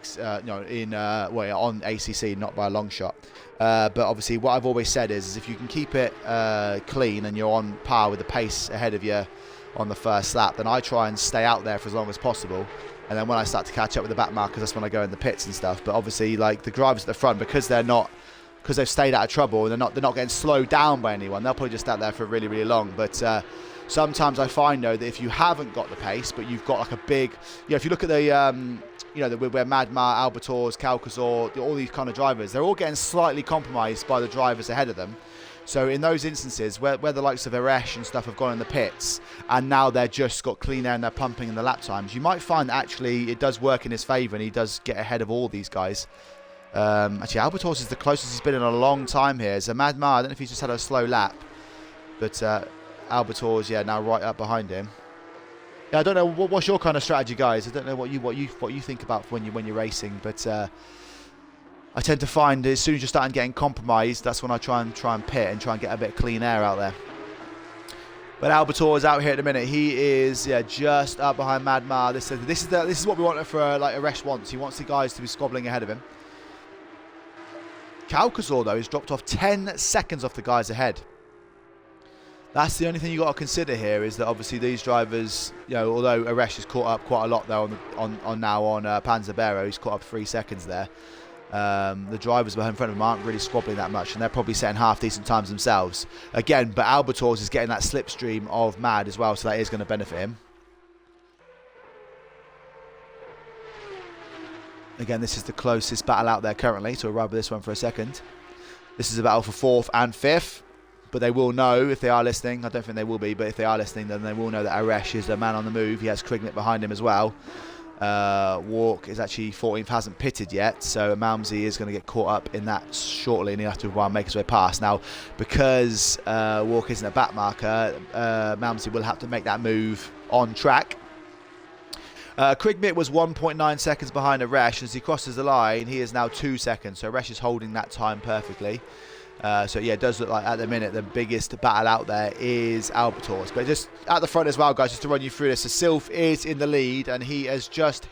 on ACC, not by a long shot. But obviously, what I've always said is if you can keep it clean and you're on par with the pace ahead of you on the first lap, then I try and stay out there for as long as possible. And then when I start to catch up with the back markers, that's when I go in the pits and stuff. But obviously, like the drivers at the front, because they've stayed out of trouble and they're not getting slowed down by anyone, they'll probably just stand there for really, really long. But sometimes I find, though, that if you haven't got the pace, but you've got like a big, if you look at the, where Madmar, Albators, Calcazor, all these kind of drivers, they're all getting slightly compromised by the drivers ahead of them. So in those instances where the likes of Aresh and stuff have gone in the pits, and now they're just got clean air and they're pumping in the lap times, you might find that actually it does work in his favour and he does get ahead of all these guys. Actually, Albators is the closest he's been in a long time here. So Madmar, I don't know if he's just had a slow lap, but Albators, now right up behind him. Yeah, I don't know what's your kind of strategy, guys. I don't know what you think about when you're racing, but I tend to find as soon as you're starting getting compromised, that's when I try and pit and try and get a bit of clean air out there. But Albator is out here at the minute. He is just up behind Madmar. This is what we want for like Aresh wants. He wants the guys to be squabbling ahead of him. Calcazor though has dropped off 10 seconds off the guys ahead. That's the only thing you've got to consider here, is that obviously these drivers, although Aresh has caught up quite a lot there on Panzerbearer, he's caught up 3 seconds there. The drivers behind in front of him aren't really squabbling that much, and they're probably setting half decent times themselves. Again, but Albators is getting that slipstream of Mad as well, so that is going to benefit him. Again, this is the closest battle out there currently, so we'll ride with this one for a second. This is a battle for 4th and 5th. But they will know if they are listening. I don't think they will be, but if they are listening, then they will know that Aresh is a man on the move. He has Krignet behind him as well. Walk is actually 14th, hasn't pitted yet, so Malmsey is going to get caught up in that shortly, and he'll have to make his way past. Now, because Walk isn't a back marker, Malmsey will have to make that move on track. Krignet was 1.9 seconds behind Aresh. As he crosses the line, he is now 2 seconds, so Aresh is holding that time perfectly. It does look like at the minute the biggest battle out there is Albators. But just at the front as well, guys, just to run you through this. So Sylph is in the lead, and he has just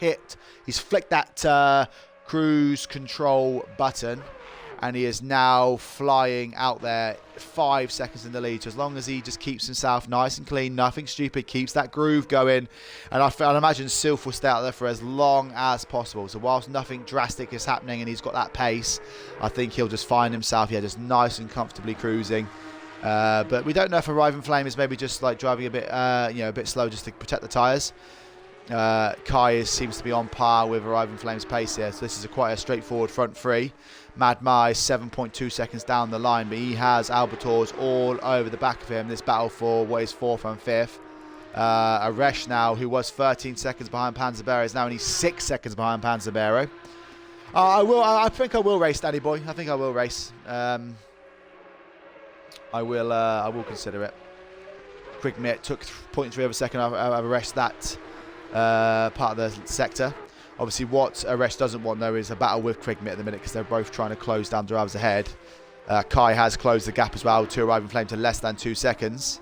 he's flicked that cruise control button, and he is now flying out there 5 seconds in the lead. So as long as he just keeps himself nice and clean, nothing stupid, keeps that groove going, and I'd imagine Sylph will stay out there for as long as possible. So whilst nothing drastic is happening and he's got that pace, I think he'll just find himself just nice and comfortably cruising. But we don't know if Arriving Flame is maybe just like driving a bit a bit slow just to protect the tyres. Kai seems to be on par with Arriving Flame's pace here, so this is quite a straightforward front three. Madmar is 7.2 seconds down the line, but he has Albators all over the back of him. This battle for what is 4th and 5th. Aresh now, who was 13 seconds behind Panzerbearer, is now only 6 seconds behind Panzerbearer. I think I will race, Danny boy. I think I will race. I will consider it. Krigmit took 0.3 of a second out of Aresh that part of the sector. Obviously, what Aresh doesn't want, though, is a battle with Krigmit at the minute because they're both trying to close down drivers ahead. Kai has closed the gap as well to Arriving Flame to less than 2 seconds.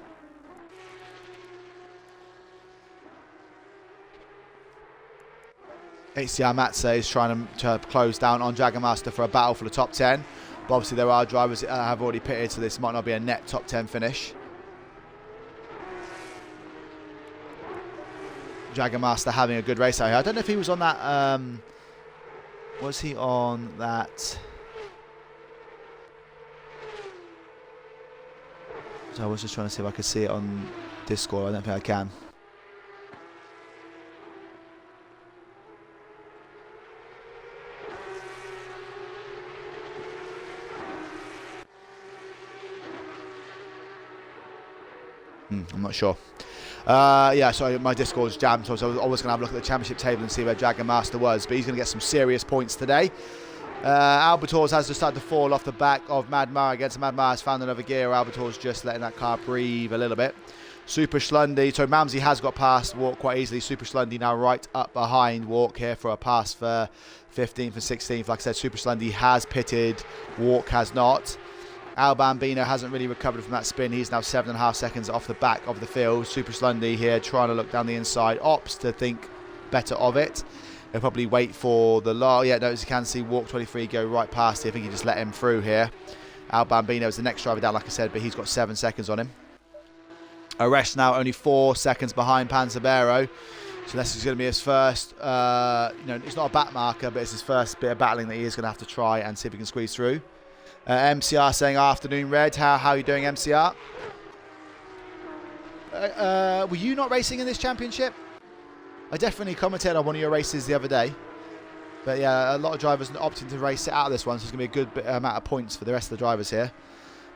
HCR Matze is trying to close down on Jagermaster for a battle for the top 10. But obviously there are drivers that have already pitted, so this might not be a net top 10 finish. Jagermaster having a good race out here. I don't know if he was on that... was he on that... So I was just trying to see if I could see it on Discord. I don't think I can. I'm not sure. Yeah, sorry, my Discord's jammed, so I was always going to have a look at the championship table and see where Jagermaster was, but he's going to get some serious points today. Albators has just started to fall off the back of Madmar against Madmar has found another gear. Albators just letting that car breathe a little bit. Super Schlundy, so Mamsey has got past Walk quite easily. Super Schlundy now right up behind Walk here for a pass for 15th and 16th. Like I said, Super Schlundy has pitted, Walk has not. Al Bambino hasn't really recovered from that spin. He's now 7.5 seconds off the back of the field. Super Slundy here trying to look down the inside. Opts to think better of it. He'll probably wait for the law. Yeah, no, as you can see, Walk 23 go right past here. I think he just let him through here. Al Bambino is the next driver down, like I said, but he's got 7 seconds on him. Aresh now only 4 seconds behind Panzabero. So this is going to be his first, you know, it's not a back marker, but it's his first bit of battling that he is going to have to try and see if he can squeeze through. MCR saying afternoon Red, how are you doing, MCR? Were you not racing in this championship? I definitely commented on one of your races the other day, but yeah, a lot of drivers opting to race it out of this one, so it's going to be a good amount of points for the rest of the drivers here.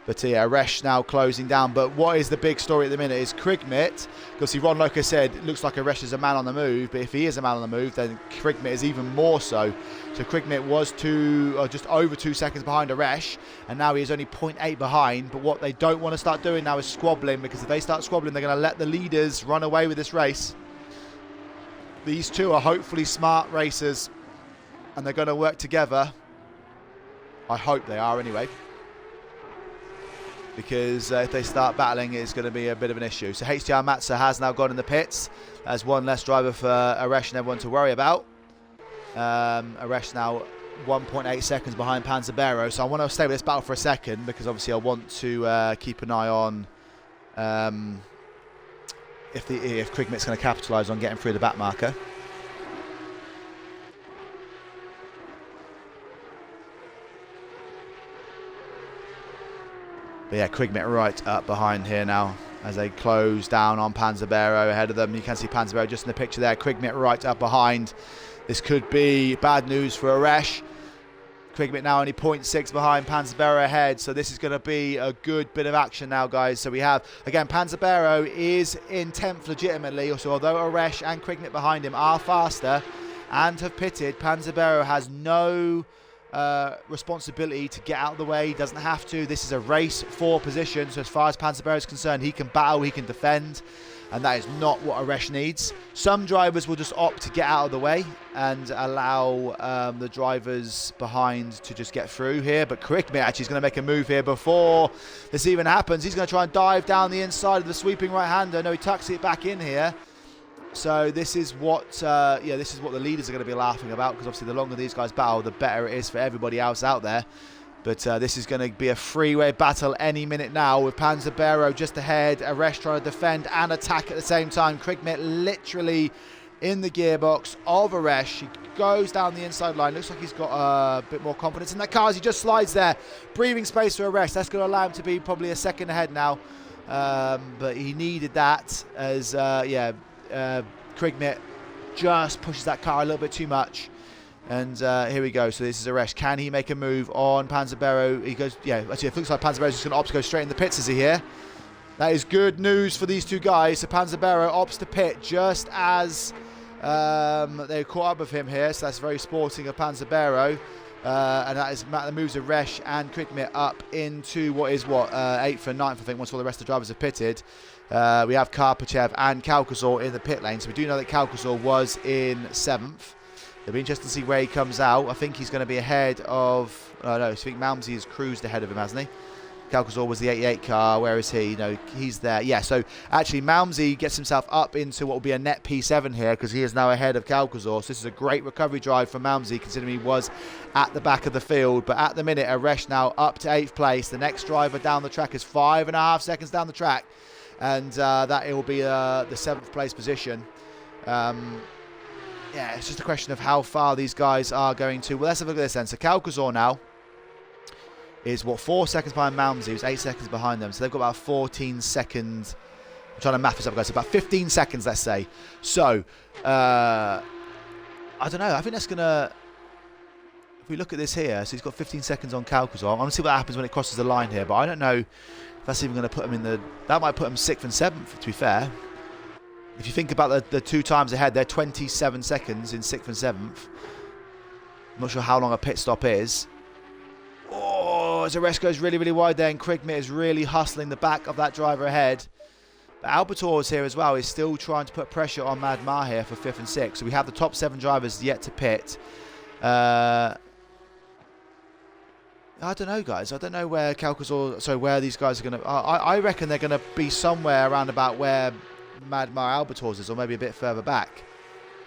But yeah, Aresh now closing down. But what is the big story at the minute is Krigmit. Because Ron Loca said it looks like Aresh is a man on the move. But if he is a man on the move, then Krigmit is even more so. So Krigmit was just over 2 seconds behind Aresh. And now he is only 0.8 behind. But what they don't want to start doing now is squabbling. Because if they start squabbling, they're going to let the leaders run away with this race. These two are hopefully smart racers. And they're going to work together. I hope they are anyway. Because if they start battling, it's going to be a bit of an issue. So HDR Matza has now gone in the pits. As one less driver for Aresh and everyone to worry about. Aresh now 1.8 seconds behind Panzabero. So I want to stay with this battle for a second because obviously I want to keep an eye on if Krigmit's going to capitalise on getting through the back marker. But yeah, Krigmit right up behind here now as they close down on Panzabero ahead of them. You can see Panzabero just in the picture there. Krigmit right up behind. This could be bad news for Aresh. Krigmit now only 0.6 behind, Panzabero ahead. So this is going to be a good bit of action now, guys. So we have, again, Panzabero is in 10th legitimately. So although Aresh and Krigmit behind him are faster and have pitted, Panzabero has no... responsibility to get out of the way. He doesn't have to. This is a race for position, so as far as Panzabero is concerned, he can battle, he can defend, and that is not what Aresh needs. Some drivers will just opt to get out of the way and allow the drivers behind to just get through here, but Krigmit actually is going to make a move here before this even happens. He's going to try and dive down the inside of the sweeping right-hander. No, he tucks it back in here. So this is what, this is what the leaders are going to be laughing about, because obviously the longer these guys battle, the better it is for everybody else out there. But this is going to be a three-way battle any minute now, with Panzabero just ahead, Aresh trying to defend and attack at the same time. Krigmit literally in the gearbox of Aresh. He goes down the inside line. Looks like he's got a bit more confidence in that car as he just slides there. Breathing space for Aresh. That's going to allow him to be probably a second ahead now. But he needed that as, Krigmit just pushes that car a little bit too much. And here we go. So this is Aresh. Can he make a move on Panzabero? He goes, yeah, actually it looks like Panzabero's just going to opt to go straight in the pits, is he here? That is good news for these two guys. So Panzabero opts to pit just as they caught up with him here. So that's very sporting of Panzabero. And that moves Aresh and Krikmit up into what is 8th and 9th, I think, once all the rest of the drivers have pitted. We have Karpachev and Kalkazor in the pit lane. So we do know that Kalkazor was in 7th. It'll be interesting to see where he comes out. I think he's going to be ahead of... Oh, no, I think Malmsey has cruised ahead of him, hasn't he? Kalkazor was the 88 car. Where is he? No, he's there. Yeah, so actually Malmsey gets himself up into what will be a net P7 here because he is now ahead of Kalkazor. So this is a great recovery drive for Malmsey considering he was at the back of the field. But at the minute, Aresh now up to 8th place. The next driver down the track is 5.5 seconds down the track. And that it will be the 7th place position. Yeah, it's just a question of how far these guys are going to. Well, let's have a look at this then. So Kalkazor now is 4 seconds behind Malmsey, who's 8 seconds behind them. So they've got about 14 seconds. I'm trying to math this up, guys. So about 15 seconds, let's say. So, I don't know. I think that's going to... If we look at this here, so he's got 15 seconds on Kalkazor. I'm going to see what happens when it crosses the line here. But I don't know if that's even going to put him in the... That might put him 6th and 7th, to be fair. If you think about the 2 times ahead, they're 27 seconds in 6th and 7th. I'm not sure how long a pit stop is. Oh, as Aresh goes really, really wide there, and Krikmit is really hustling the back of that driver ahead. But Albators here as well is still trying to put pressure on Mad Ma here for 5th and 6th. So we have the top 7 drivers yet to pit. I don't know, guys. I don't know where where these guys are going to... I reckon they're going to be somewhere around about where Mad Ma Albators is, or maybe a bit further back.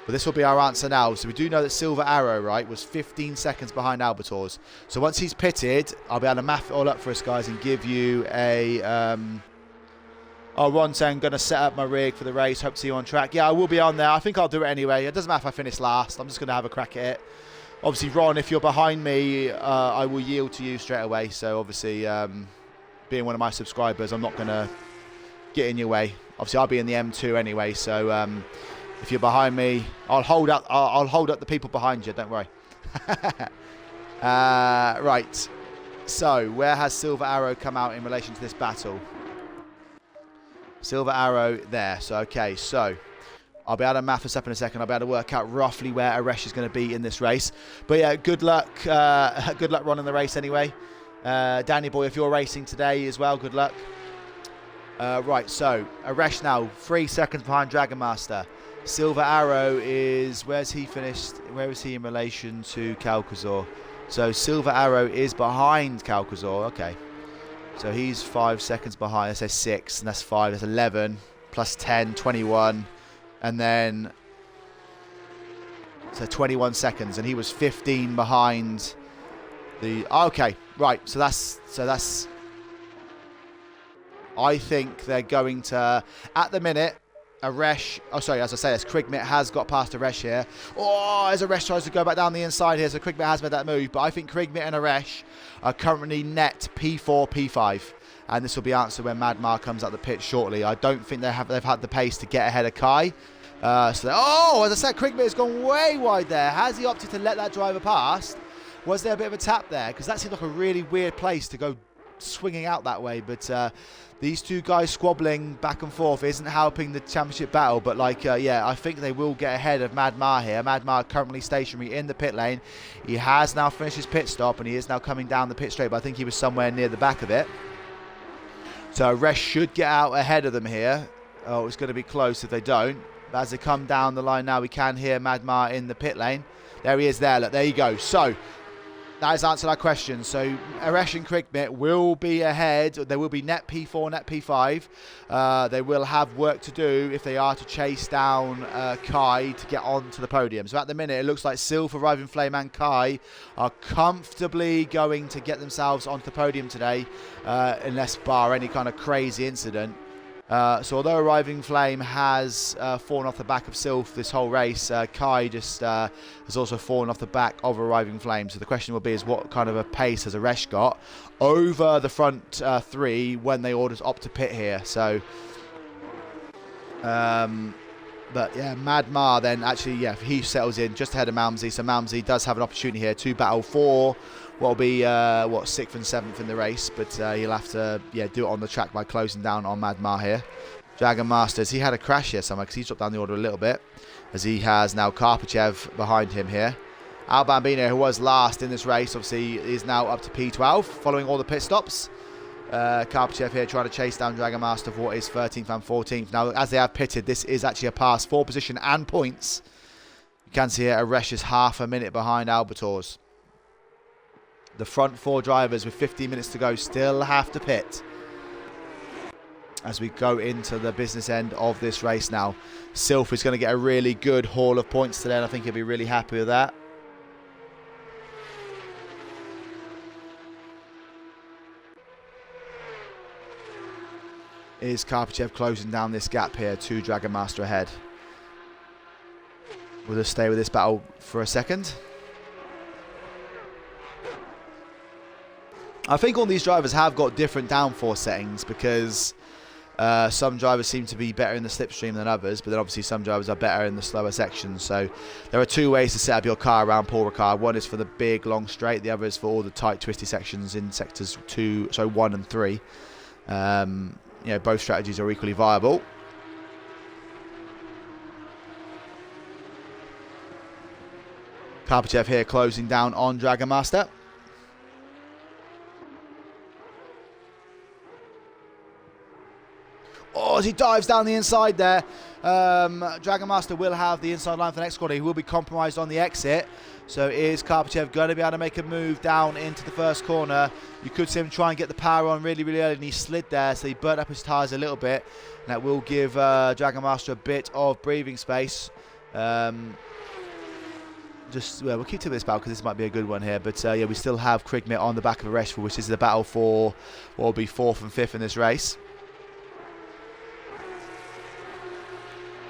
But this will be our answer now. So we do know that Silver Arrow, right, was 15 seconds behind Albators. So once he's pitted, I'll be able to math it all up for us, guys, and give you a... Oh, Ron saying, going to set up my rig for the race. Hope to see you on track. Yeah, I will be on there. I think I'll do it anyway. It doesn't matter if I finish last. I'm just going to have a crack at it. Obviously, Ron, if you're behind me, I will yield to you straight away. So obviously, being one of my subscribers, I'm not going to get in your way. Obviously, I'll be in the M2 anyway. So if you're behind me, I'll hold up the people behind you. Don't worry. Right. So where has Silver Arrow come out in relation to this battle? Silver Arrow there. So, okay. So I'll be able to math this up in a second. I'll be able to work out roughly where Aresh is going to be in this race. But yeah, good luck. Good luck running the race anyway. Danny boy, if you're racing today as well, good luck. Right, so Aresh now 3 seconds behind Dragon Master. Silver Arrow is... Where's he finished? Where is he in relation to Kalkazor? So Silver Arrow is behind Kalkazor. Okay. So he's 5 seconds behind. Let's say 6, and that's 5. That's 11. Plus 10, 21. And then... So 21 seconds. And he was 15 behind the... Okay, right. So that's... I think they're going to... At the minute... Aresh, oh sorry, as I say this, Krikmit has got past Aresh here. Oh, as Aresh tries to go back down the inside here, so Krikmit has made that move. But I think Krikmit and Aresh are currently net P4, P5. And this will be answered when Mad Ma comes out the pit shortly. I don't think they've had the pace to get ahead of Kai. As I said, Krikmit has gone way wide there. Has he opted to let that driver past? Was there a bit of a tap there? Because that seemed like a really weird place to go swinging out that way. But... these two guys squabbling back and forth isn't helping the championship battle. But, yeah, I think they will get ahead of Mad Ma here. Mad Ma currently stationary in the pit lane. He has now finished his pit stop, and he is now coming down the pit straight. But I think he was somewhere near the back of it. So Aresh should get out ahead of them here. Oh, it's going to be close if they don't. But as they come down the line now, we can hear Mad Ma in the pit lane. There he is there. Look, there you go. So... that has answered our question. So Aresh and Krikmit will be ahead. They will be net P4, net P5. They will have work to do if they are to chase down Kai to get onto the podium. So at the minute, it looks like Silver, Riving Flame and Kai are comfortably going to get themselves onto the podium today, unless bar any kind of crazy incident. So although Riving Flame has fallen off the back of Sylph this whole race, Kai just has also fallen off the back of a Riving Flame. So the question will be is what kind of a pace has Aresh got over the front 3 when they opt to pit here. So, but yeah, Mad Ma then actually, yeah, he settles in just ahead of Malmsey. So Malmsey does have an opportunity here to battle for what will be 6th and 7th in the race, but he'll have to do it on the track by closing down on Mad Ma here. Dragon Masters, he had a crash here somewhere because he's dropped down the order a little bit, as he has now Karpachev behind him here. Al Bambino, who was last in this race, obviously is now up to P12 following all the pit stops. Karpachev here trying to chase down Dragon Master for what is 13th and 14th. Now, as they have pitted, this is actually a pass for position and points. You can see here Aresh is half a minute behind Albators. The front 4 drivers with 15 minutes to go still have to pit as we go into the business end of this race now. Sylph is going to get a really good haul of points today, and I think he'll be really happy with that. Is Karpachev closing down this gap here to Dragon Master ahead? We'll just stay with this battle for a second. I think all these drivers have got different downforce settings because some drivers seem to be better in the slipstream than others, but then obviously some drivers are better in the slower sections. So there are 2 ways to set up your car around Paul Ricard. One is for the big long straight, the other is for all the tight twisty sections in sectors 1 and 3. You know, both strategies are equally viable. Karpachev here closing down on Dragon Master. Oh, as he dives down the inside there. Dragon Master will have the inside line for the next corner. He will be compromised on the exit. So is Karpachev going to be able to make a move down into the first corner? You could see him try and get the power on really, really early, and he slid there, so he burnt up his tyres a little bit. And that will give Dragon Master a bit of breathing space. We'll keep to this battle because this might be a good one here. But yeah, we still have Krigmit on the back of Aresh, which is the battle for what will be 4th and 5th in this race.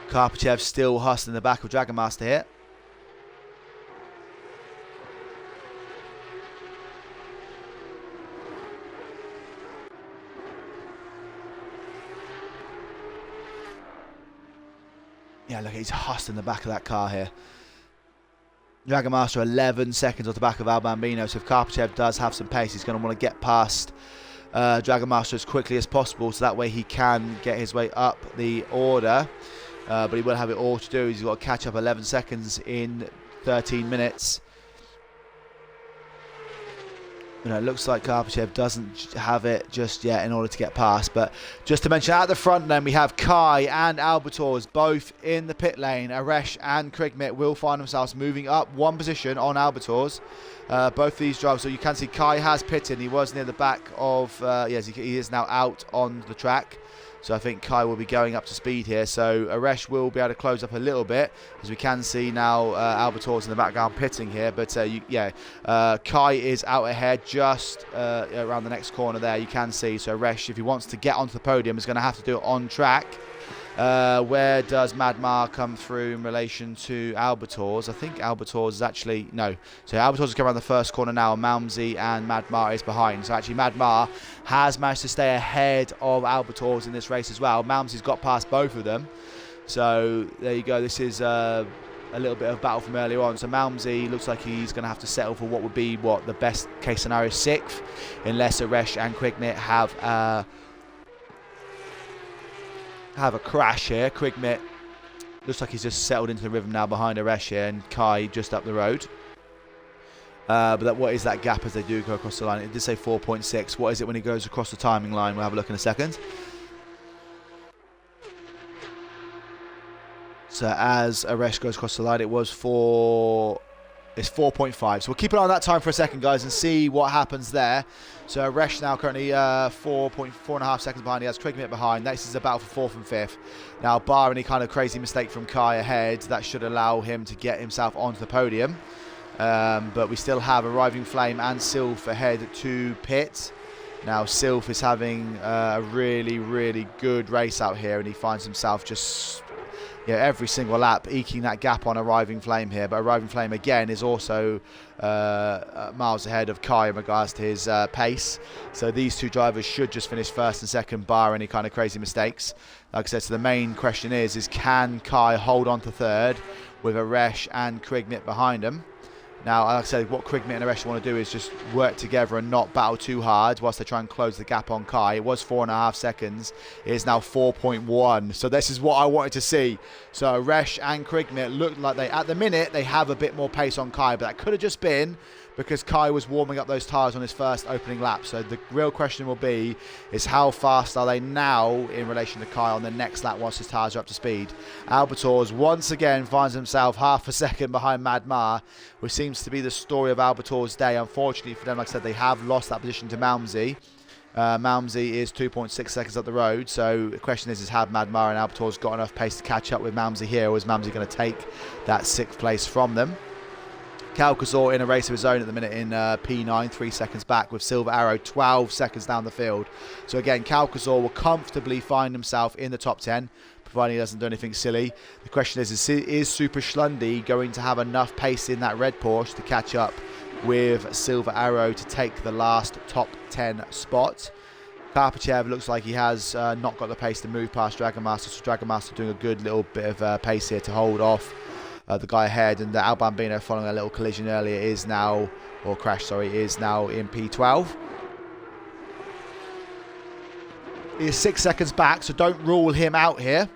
Karpachev still hustling the back of Dragon Master here. Yeah, look, he's hustling the back of that car here. Dragon Master 11 seconds off the back of Al Bambino, so if Karpachev does have some pace, he's going to want to get past Dragon Master as quickly as possible, so that way he can get his way up the order. But he will have it all to do. He's got to catch up 11 seconds in 13 minutes. You know, it looks like Karpachev doesn't have it just yet in order to get past. But just to mention, at the front then, we have Kai and Albators both in the pit lane. Aresh and Krigmit will find themselves moving up 1 position on Albators. Both these drivers, so you can see Kai has pitted. He was near the back of, yes, he is now out on the track. So I think Kai will be going up to speed here. So Aresh will be able to close up a little bit, as we can see now Albators in the background pitting here. But Kai is out ahead just around the next corner there, you can see. So Aresh, if he wants to get onto the podium, is going to have to do it on track. Where does Madmar come through in relation to Albators? I think Albators is actually, no. So Albators has come around the first corner now, and Malmsey and Madmar is behind. So actually Madmar has managed to stay ahead of Albators in this race as well. Malmsey's got past both of them. So there you go. This is a little bit of battle from earlier on. So Malmsey looks like he's going to have to settle for what would be the best case scenario 6th, unless Aresh and Krigmit have a crash here. Krigmit looks like he's just settled into the rhythm now behind Aresh here, and Kai just up the road. But what is that gap as they do go across the line? It did say 4.6. What is it when he goes across the timing line? We'll have a look in a second. So as Aresh goes across the line, it's 4.5. So we'll keep an eye on that time for a second, guys, and see what happens there. So Aresh now currently 4.5 seconds behind. He has Krigmit behind. This is a battle for 4th and 5th. Now, bar any kind of crazy mistake from Kai ahead, that should allow him to get himself onto the podium. But we still have Arriving Flame and Sylph ahead to pit. Now, Sylph is having a really, really good race out here, and he finds himself just every single lap eking that gap on Arriving Flame here. But Arriving Flame again is also miles ahead of Kai in regards to his pace. So these 2 drivers should just finish 1st and 2nd, bar any kind of crazy mistakes. Like I said, so the main question is can Kai hold on to 3rd with Aresh and Krigmit behind him? Now, like I said, what Krigmit and Aresh want to do is just work together and not battle too hard whilst they try and close the gap on Kai. It was 4.5 seconds. It is now 4.1. So this is what I wanted to see. So Aresh and Krigmit look like at the minute, they have a bit more pace on Kai, but that could have just been because Kai was warming up those tyres on his first opening lap. So the real question will be is how fast are they now in relation to Kai on the next lap once his tyres are up to speed. Albators once again finds himself half a second behind Madmar, which seems to be the story of Albator's day. Unfortunately for them, like I said, they have lost that position to Malmsey. Malmsey is 2.6 seconds up the road, so the question is have Madmar and Albators got enough pace to catch up with Malmsey here, or is Malmsey going to take that 6th place from them? Calcazor in a race of his own at the minute in P9, 3 seconds back, with Silver Arrow 12 seconds down the field. So again, Calcazor will comfortably find himself in the top 10, providing he doesn't do anything silly. The question is Super Schlundy going to have enough pace in that red Porsche to catch up with Silver Arrow to take the last top 10 spot? Karpachev looks like he has not got the pace to move past Dragon Master, so Dragon Master doing a good little bit of pace here to hold off the guy ahead, and Al Bambino, following a little collision earlier, is now, or crash, sorry, is now in P12. He is 6 seconds back, so don't rule him out here.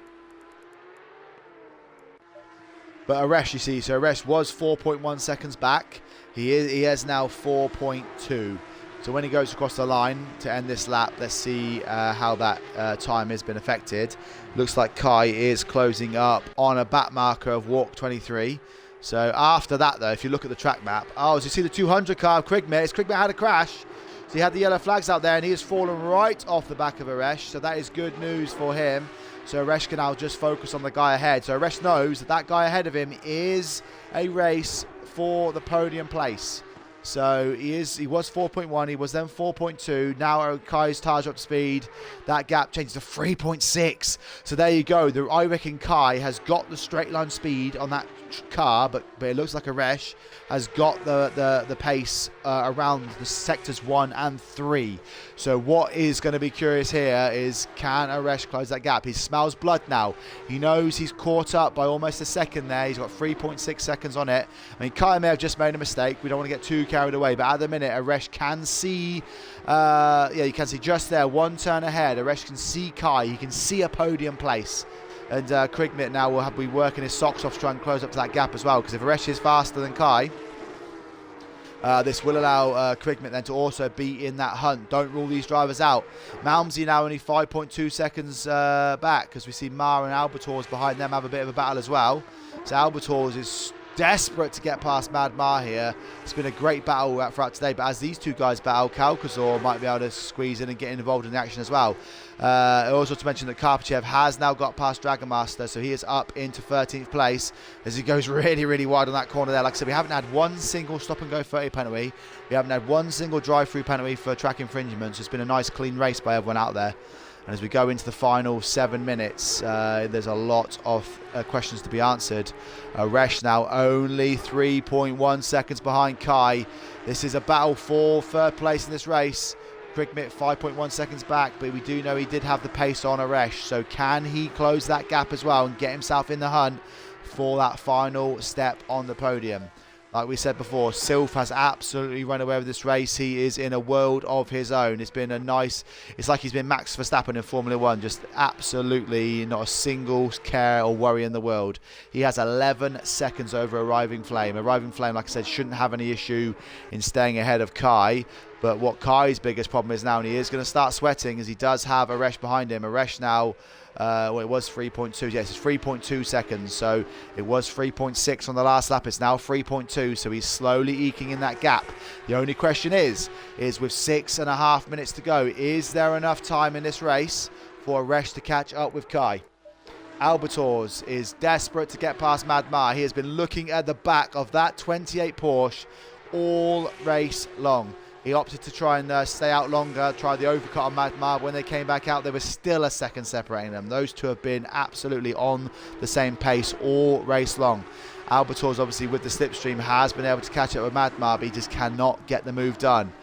But Aresh, you see, so Aresh was 4.1 seconds back. He has now 4.2. So when he goes across the line to end this lap, let's see how that time has been affected. Looks like Kai is closing up on a back marker of walk 23. So after that, though, if you look at the track map, as you see the 200 car of Krigmit. Krigmit had a crash. So he had the yellow flags out there, and he has fallen right off the back of Aresh. So that is good news for him. So Aresh can now just focus on the guy ahead. So Aresh knows that that guy ahead of him is a race for the podium place. So he was 4.1, he was then 4.2. Now Kai's tyres up to speed. That gap changes to 3.6. So there you go. I reckon Kai has got the straight line speed on that car, but it looks like Aresh has got the pace around the sectors 1 and 3. So what is going to be curious here is, can Aresh close that gap? He smells blood now. He knows he's caught up by almost a second there. He's got 3.6 seconds on it. I mean, Kai may have just made a mistake. We don't want to get too carried away, but at the minute, Aresh can see, you can see just there, one turn ahead. Aresh can see Kai. He can see a podium place. And Krigmit now will be working his socks off to try and close up to that gap as well, because if Aresh is faster than Kai, this will allow Krigmit then to also be in that hunt. Don't rule these drivers out. Malmsey now only 5.2 seconds back, because we see Mar and Albators behind them have a bit of a battle as well. So Albators is desperate to get past Madmar here. It's been a great battle throughout today, but as these two guys battle, Calcazor might be able to squeeze in and get involved in the action as well. Also to mention that Karpachev has now got past Dragon Master, so he is up into 13th place as he goes really, really wide on that corner there. Like I said, we haven't had one single stop and go 30 penalty. We haven't had one single drive-through penalty for track infringements. It's been a nice clean race by everyone out there. And as we go into the final 7 minutes, there's a lot of questions to be answered. Aresh now only 3.1 seconds behind Kai. This is a battle for 3rd place in this race. Krigmit 5.1 seconds back, but we do know he did have the pace on Aresh. So can he close that gap as well and get himself in the hunt for that final step on the podium? Like we said before, Sylph has absolutely run away with this race. He is in a world of his own. It's been it's like he's been Max Verstappen in Formula 1, just absolutely not a single care or worry in the world. He has 11 seconds over Arriving Flame. Arriving Flame, like I said, shouldn't have any issue in staying ahead of Kai. But what Kai's biggest problem is now, and he is going to start sweating, is he does have Aresh behind him. Aresh now, it was 3.2. Yes, it's 3.2 seconds. So it was 3.6 on the last lap. It's now 3.2. So he's slowly eking in that gap. The only question is with 6.5 minutes to go, is there enough time in this race for Aresh to catch up with Kai? Albators is desperate to get past Madmar. He has been looking at the back of that 28 Porsche all race long. He opted to try and stay out longer, try the overcut on Madmar. When they came back out, there was still a second separating them. Those two have been absolutely on the same pace all race long. Albators, obviously, with the slipstream, has been able to catch up with Madmar, but he just cannot get the move done.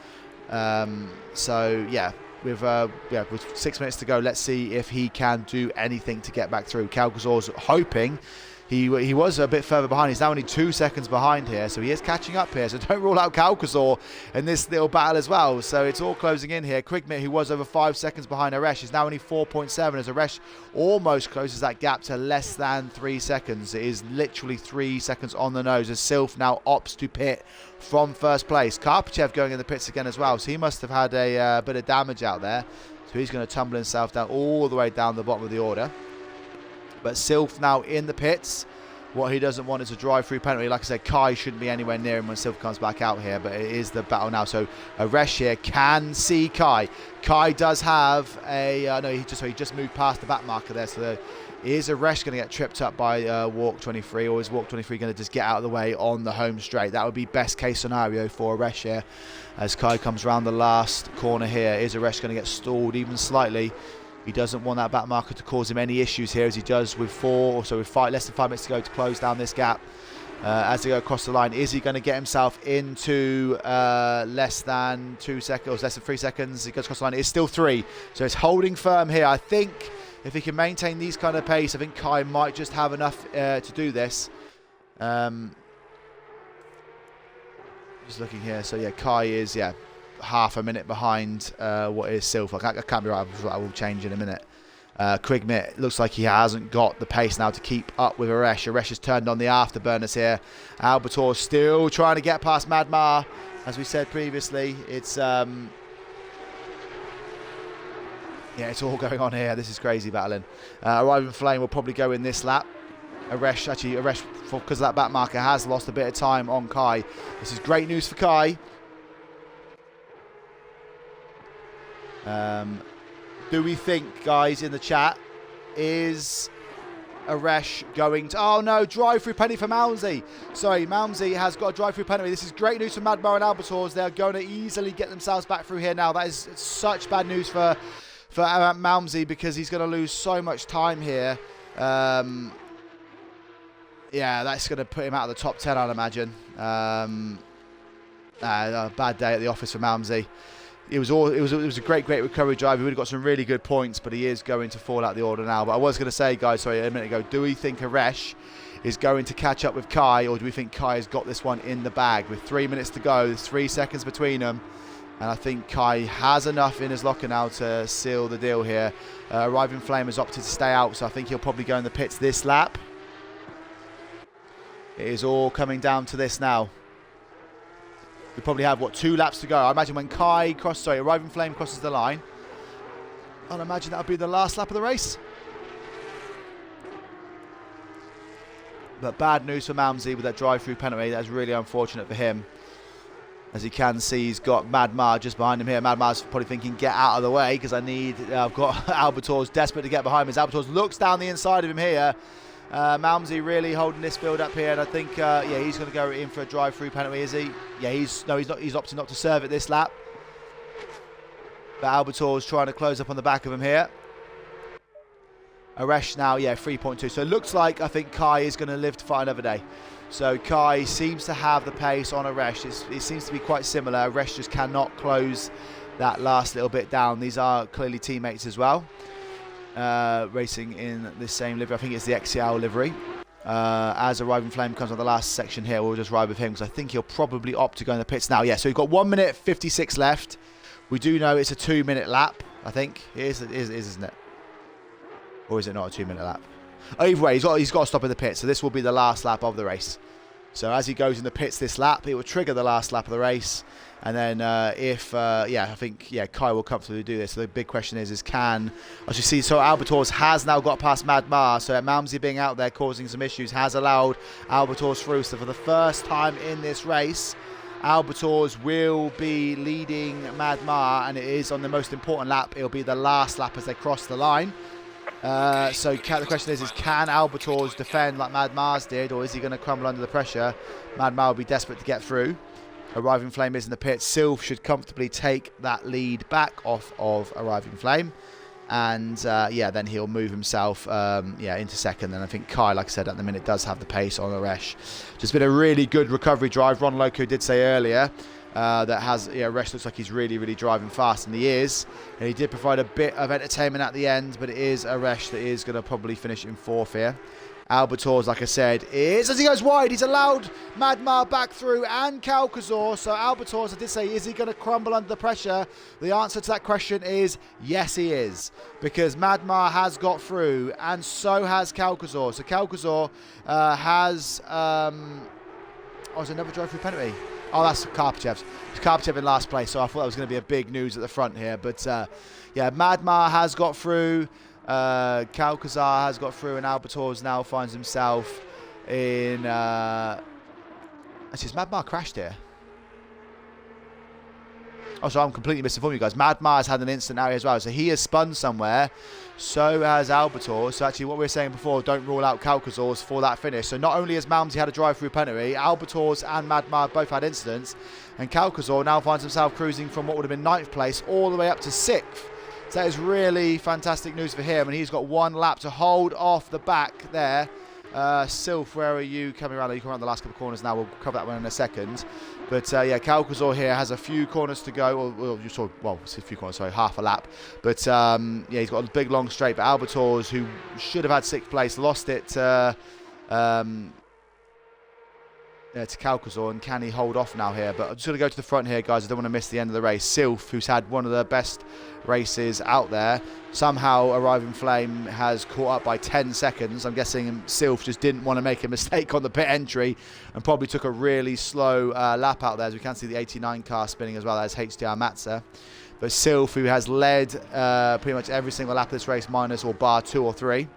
So, yeah, with 6 minutes to go, let's see if he can do anything to get back through. Calcazor's hoping He was a bit further behind. He's now only 2 seconds behind here, so he is catching up here. So don't rule out Calcazor in this little battle as well. So it's all closing in here. Quigmit, who was over 5 seconds behind Aresh, is now only 4.7 as Aresh almost closes that gap to less than 3 seconds. It is literally 3 seconds on the nose as Sylph now opts to pit from first place. Karpachev going in the pits again as well, so he must have had a bit of damage out there. So he's going to tumble himself down all the way down the bottom of the order. But Sylph now in the pits. What he doesn't want is a drive-through penalty. Like I said, Kai shouldn't be anywhere near him when Sylph comes back out here, but it is the battle now. So Aresh here can see Kai. Kai does have a... no, he just moved past the back marker there. So is Aresh going to get tripped up by Walk 23, or is Walk 23 going to just get out of the way on the home straight? That would be best case scenario for Aresh here. As Kai comes around the last corner here, is Aresh going to get stalled even slightly? He doesn't want that back marker to cause him any issues here, as he does with less than 5 minutes to go to close down this gap. As they go across the line, is he going to get himself into less than 2 seconds, or less than 3 seconds? He goes across the line. It's still 3, so it's holding firm here. I think if he can maintain these kind of pace, I think Kai might just have enough to do this. Just looking here, so yeah, Kai is half a minute behind what is Sylph. I can't be right, I will change in a minute. Quigmit looks like he hasn't got the pace now to keep up with Aresh. Aresh has turned on the afterburners here. Albator still trying to get past Madmar. As we said previously, it's it's all going on here. This is crazy battling. Arriving Flame will probably go in this lap. Aresh, because of that back marker, has lost a bit of time on Kai. This is great news for Kai. Do we think, guys, in the chat, is Aresh going to... Oh, no, drive-through penalty for Malmsey. Sorry, Malmsey has got a drive-through penalty. This is great news for Madmar and Albators. They're going to easily get themselves back through here now. That is such bad news for Malmsey, because he's going to lose so much time here. Yeah, that's going to put him out of the top 10, I'd imagine. A bad day at the office for Malmsey. It was a great recovery drive. He would have got some really good points, but he is going to fall out the order now. But I was going to say, guys, sorry, a minute ago, do we think Aresh is going to catch up with Kai, or do we think Kai has got this one in the bag? With 3 minutes to go, there's 3 seconds between them, and I think Kai has enough in his locker now to seal the deal here. Arriving Flame has opted to stay out, so I think he'll probably go in the pits this lap. It is all coming down to this now. We probably have, 2 laps to go. I imagine when Arriving Flame crosses the line, I'd imagine that'll be the last lap of the race. But bad news for Malmsey with that drive-through penalty. That's really unfortunate for him. As you can see, he's got Madmar just behind him here. Madmar's probably thinking, get out of the way, because I've got Albators desperate to get behind me. As Albators looks down the inside of him here. Malmsey really holding this field up here, and I think he's going to go in for a drive-through penalty, is he? Yeah, he's not. He's opting not to serve it this lap. But Albator's trying to close up on the back of him here. Aresh now, 3.2. So it looks like, I think Kai is going to live to fight another day. So Kai seems to have the pace on Aresh. It seems to be quite similar. Aresh just cannot close that last little bit down. These are clearly teammates as well. Racing in the same livery. I think it's the XCL livery. As Arriving Flame comes on the last section here, we'll just ride with him, because I think he'll probably opt to go in the pits now. Yeah, so we've got 1 minute 56 left. We do know it's a 2-minute lap, I think. It is, isn't it? Or is it not a 2-minute lap? Either way, he's got to stop in the pits, so this will be the last lap of the race. So as he goes in the pits this lap, it will trigger the last lap of the race. And then I think Kai will comfortably do this. So the big question is can, as you see, so Albators has now got past Madmar. So Malmsey being out there causing some issues has allowed Albators through. So for the first time in this race, Albators will be leading Madmar, and it is on the most important lap. It'll be the last lap as they cross the line. So the question is can Albators defend like Madmar's did, or is he going to crumble under the pressure? Madmar will be desperate to get through. Arriving Flame is in the pit. Sylph should comfortably take that lead back off of Arriving Flame. And then he'll move himself into second. And I think Kai, like I said, at the minute does have the pace on Aresh. Just been a really good recovery drive. Ron Loco did say earlier Aresh looks like he's really, really driving fast, and he is. And he did provide a bit of entertainment at the end, but it is Aresh that is going to probably finish in 4th here. Albators, like I said, is, as he goes wide, he's allowed Madmar back through and Calcazor. So Albators, I did say, is he going to crumble under the pressure? The answer to that question is yes, he is. Because Madmar has got through and so has Calcazor. So Calcazor has... oh, is another drive-through penalty? Oh, that's Karpachev's. It's Karpachev in last place, so I thought that was going to be a big news at the front here. But, yeah, Madmar has got through. Calcazar has got through, and Albators now finds himself in... actually, has Madmar crashed here? Oh, so I'm completely misinformed, you guys. Madmar has had an instant area as well, so he has spun somewhere. So has Albator. So actually, what we were saying before, don't rule out Calcazor's for that finish. So not only has Malmsey had a drive-through penalty, Albator's and Madmar both had incidents, and Calcazor now finds himself cruising from what would have been 9th place all the way up to 6th. So that is really fantastic news for him, and he's got one lap to hold off the back there. Sylph, where are you coming around? You come around the last couple of corners now. We'll cover that one in a second. But yeah, Calcazor here has a few corners to go. Well, you saw, well, it's a few corners, sorry, half a lap. But yeah, he's got a big long straight. But Albators, who should have had 6th place, lost it to Calcazor, and can he hold off now here? But I'm just going to go to the front here, guys. I don't want to miss the end of the race. Sylph, who's had one of the best races out there, somehow Arriving Flame has caught up by 10 seconds. I'm guessing Sylph just didn't want to make a mistake on the pit entry and probably took a really slow lap out there. As we can see the 89 car spinning as well as HDR Matza. But Sylph, who has led pretty much every single lap of this race, minus or bar 2 or 3.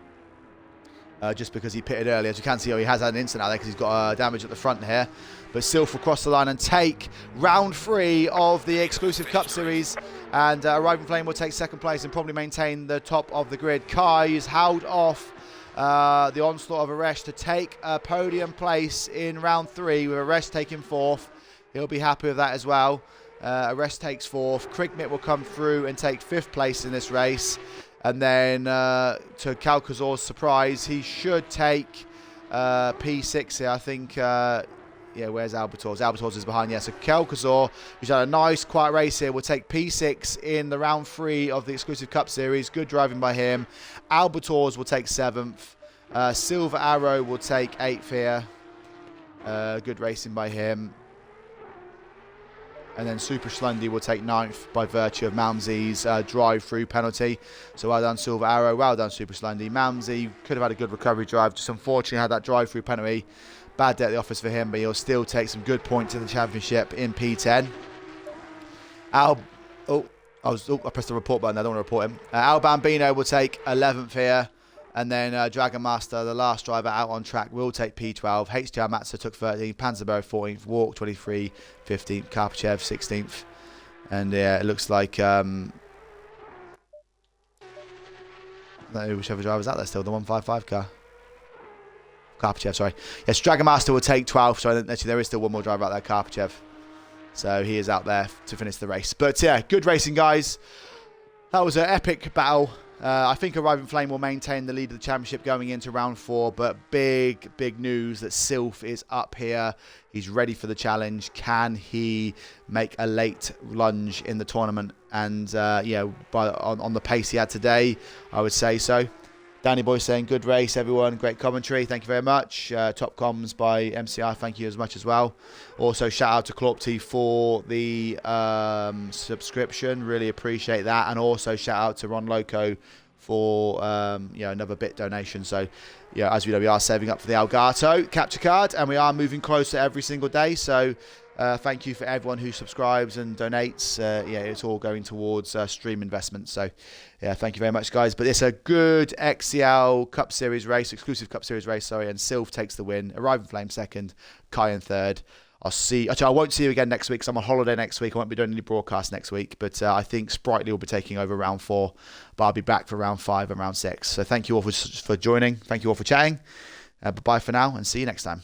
Just because he pitted early. As you can see, he has had an incident out there because he's got damage at the front here. But Sylph will cross the line and take round 3 of the Exclusive Cup Series. And Arriving Flame will take 2nd place and probably maintain the top of the grid. Kai is held off the onslaught of Aresh to take a podium place in round 3, with Aresh taking 4th. He'll be happy with that as well. Aresh takes 4th. Krigmit will come through and take 5th place in this race. And then, to Calcazor's surprise, he should take P6 here. I think, yeah, where's Albators? Albators is behind, yeah. So Calcazor, who's had a nice, quiet race here, will take P6 in the round 3 of the Exclusive Cup Series. Good driving by him. Albators will take 7th. Silver Arrow will take 8th here. Good racing by him. And then Super Schlundy will take 9th by virtue of Malmsey's drive-through penalty. So well done, Silver Arrow. Well done, Super Schlundy. Malmsey could have had a good recovery drive. Just unfortunately had that drive-through penalty. Bad day at the office for him, but he'll still take some good points in the championship in P10. I pressed the report button. I don't want to report him. Al Bambino will take 11th here. And then Dragon Master, the last driver out on track, will take P12. HDR Matza took 13th. Panzerberg 14th. Walk 23. 15th. Karpachev 16th. And yeah, it looks like... whichever driver's out there still. The 155 car. Karpachev, sorry. Yes, Dragon Master will take 12th. So actually there is still one more driver out there, Karpachev. So he is out there to finish the race. But yeah, good racing, guys. That was an epic battle. I think Arriving Flame will maintain the lead of the championship going into round 4, but big news that Sylph is up here. He's ready for the challenge. Can he make a late lunge in the tournament? And yeah, on the pace he had today, I would say so. Danny Boy saying, good race, everyone. Great commentary. Thank you very much. Top comms by MCR. Thank you as much as well. Also, shout out to Clopty for the subscription. Really appreciate that. And also, shout out to Ron Loco for another bit donation. So, yeah, as we know, we are saving up for the Elgato capture card, and we are moving closer every single day. So, thank you for everyone who subscribes and donates. Yeah, it's all going towards stream investment. So, yeah, thank you very much, guys. But it's a good XCL Cup Series race, Exclusive Cup Series race, sorry. And Sylph takes the win. Arriving Flame 2nd, Kai in 3rd. Actually, I won't see you again next week because I'm on holiday next week. I won't be doing any broadcast next week. But I think Sprightly will be taking over round 4. But I'll be back for round 5 and round 6. So thank you all for joining. Thank you all for chatting. Bye-bye for now, and see you next time.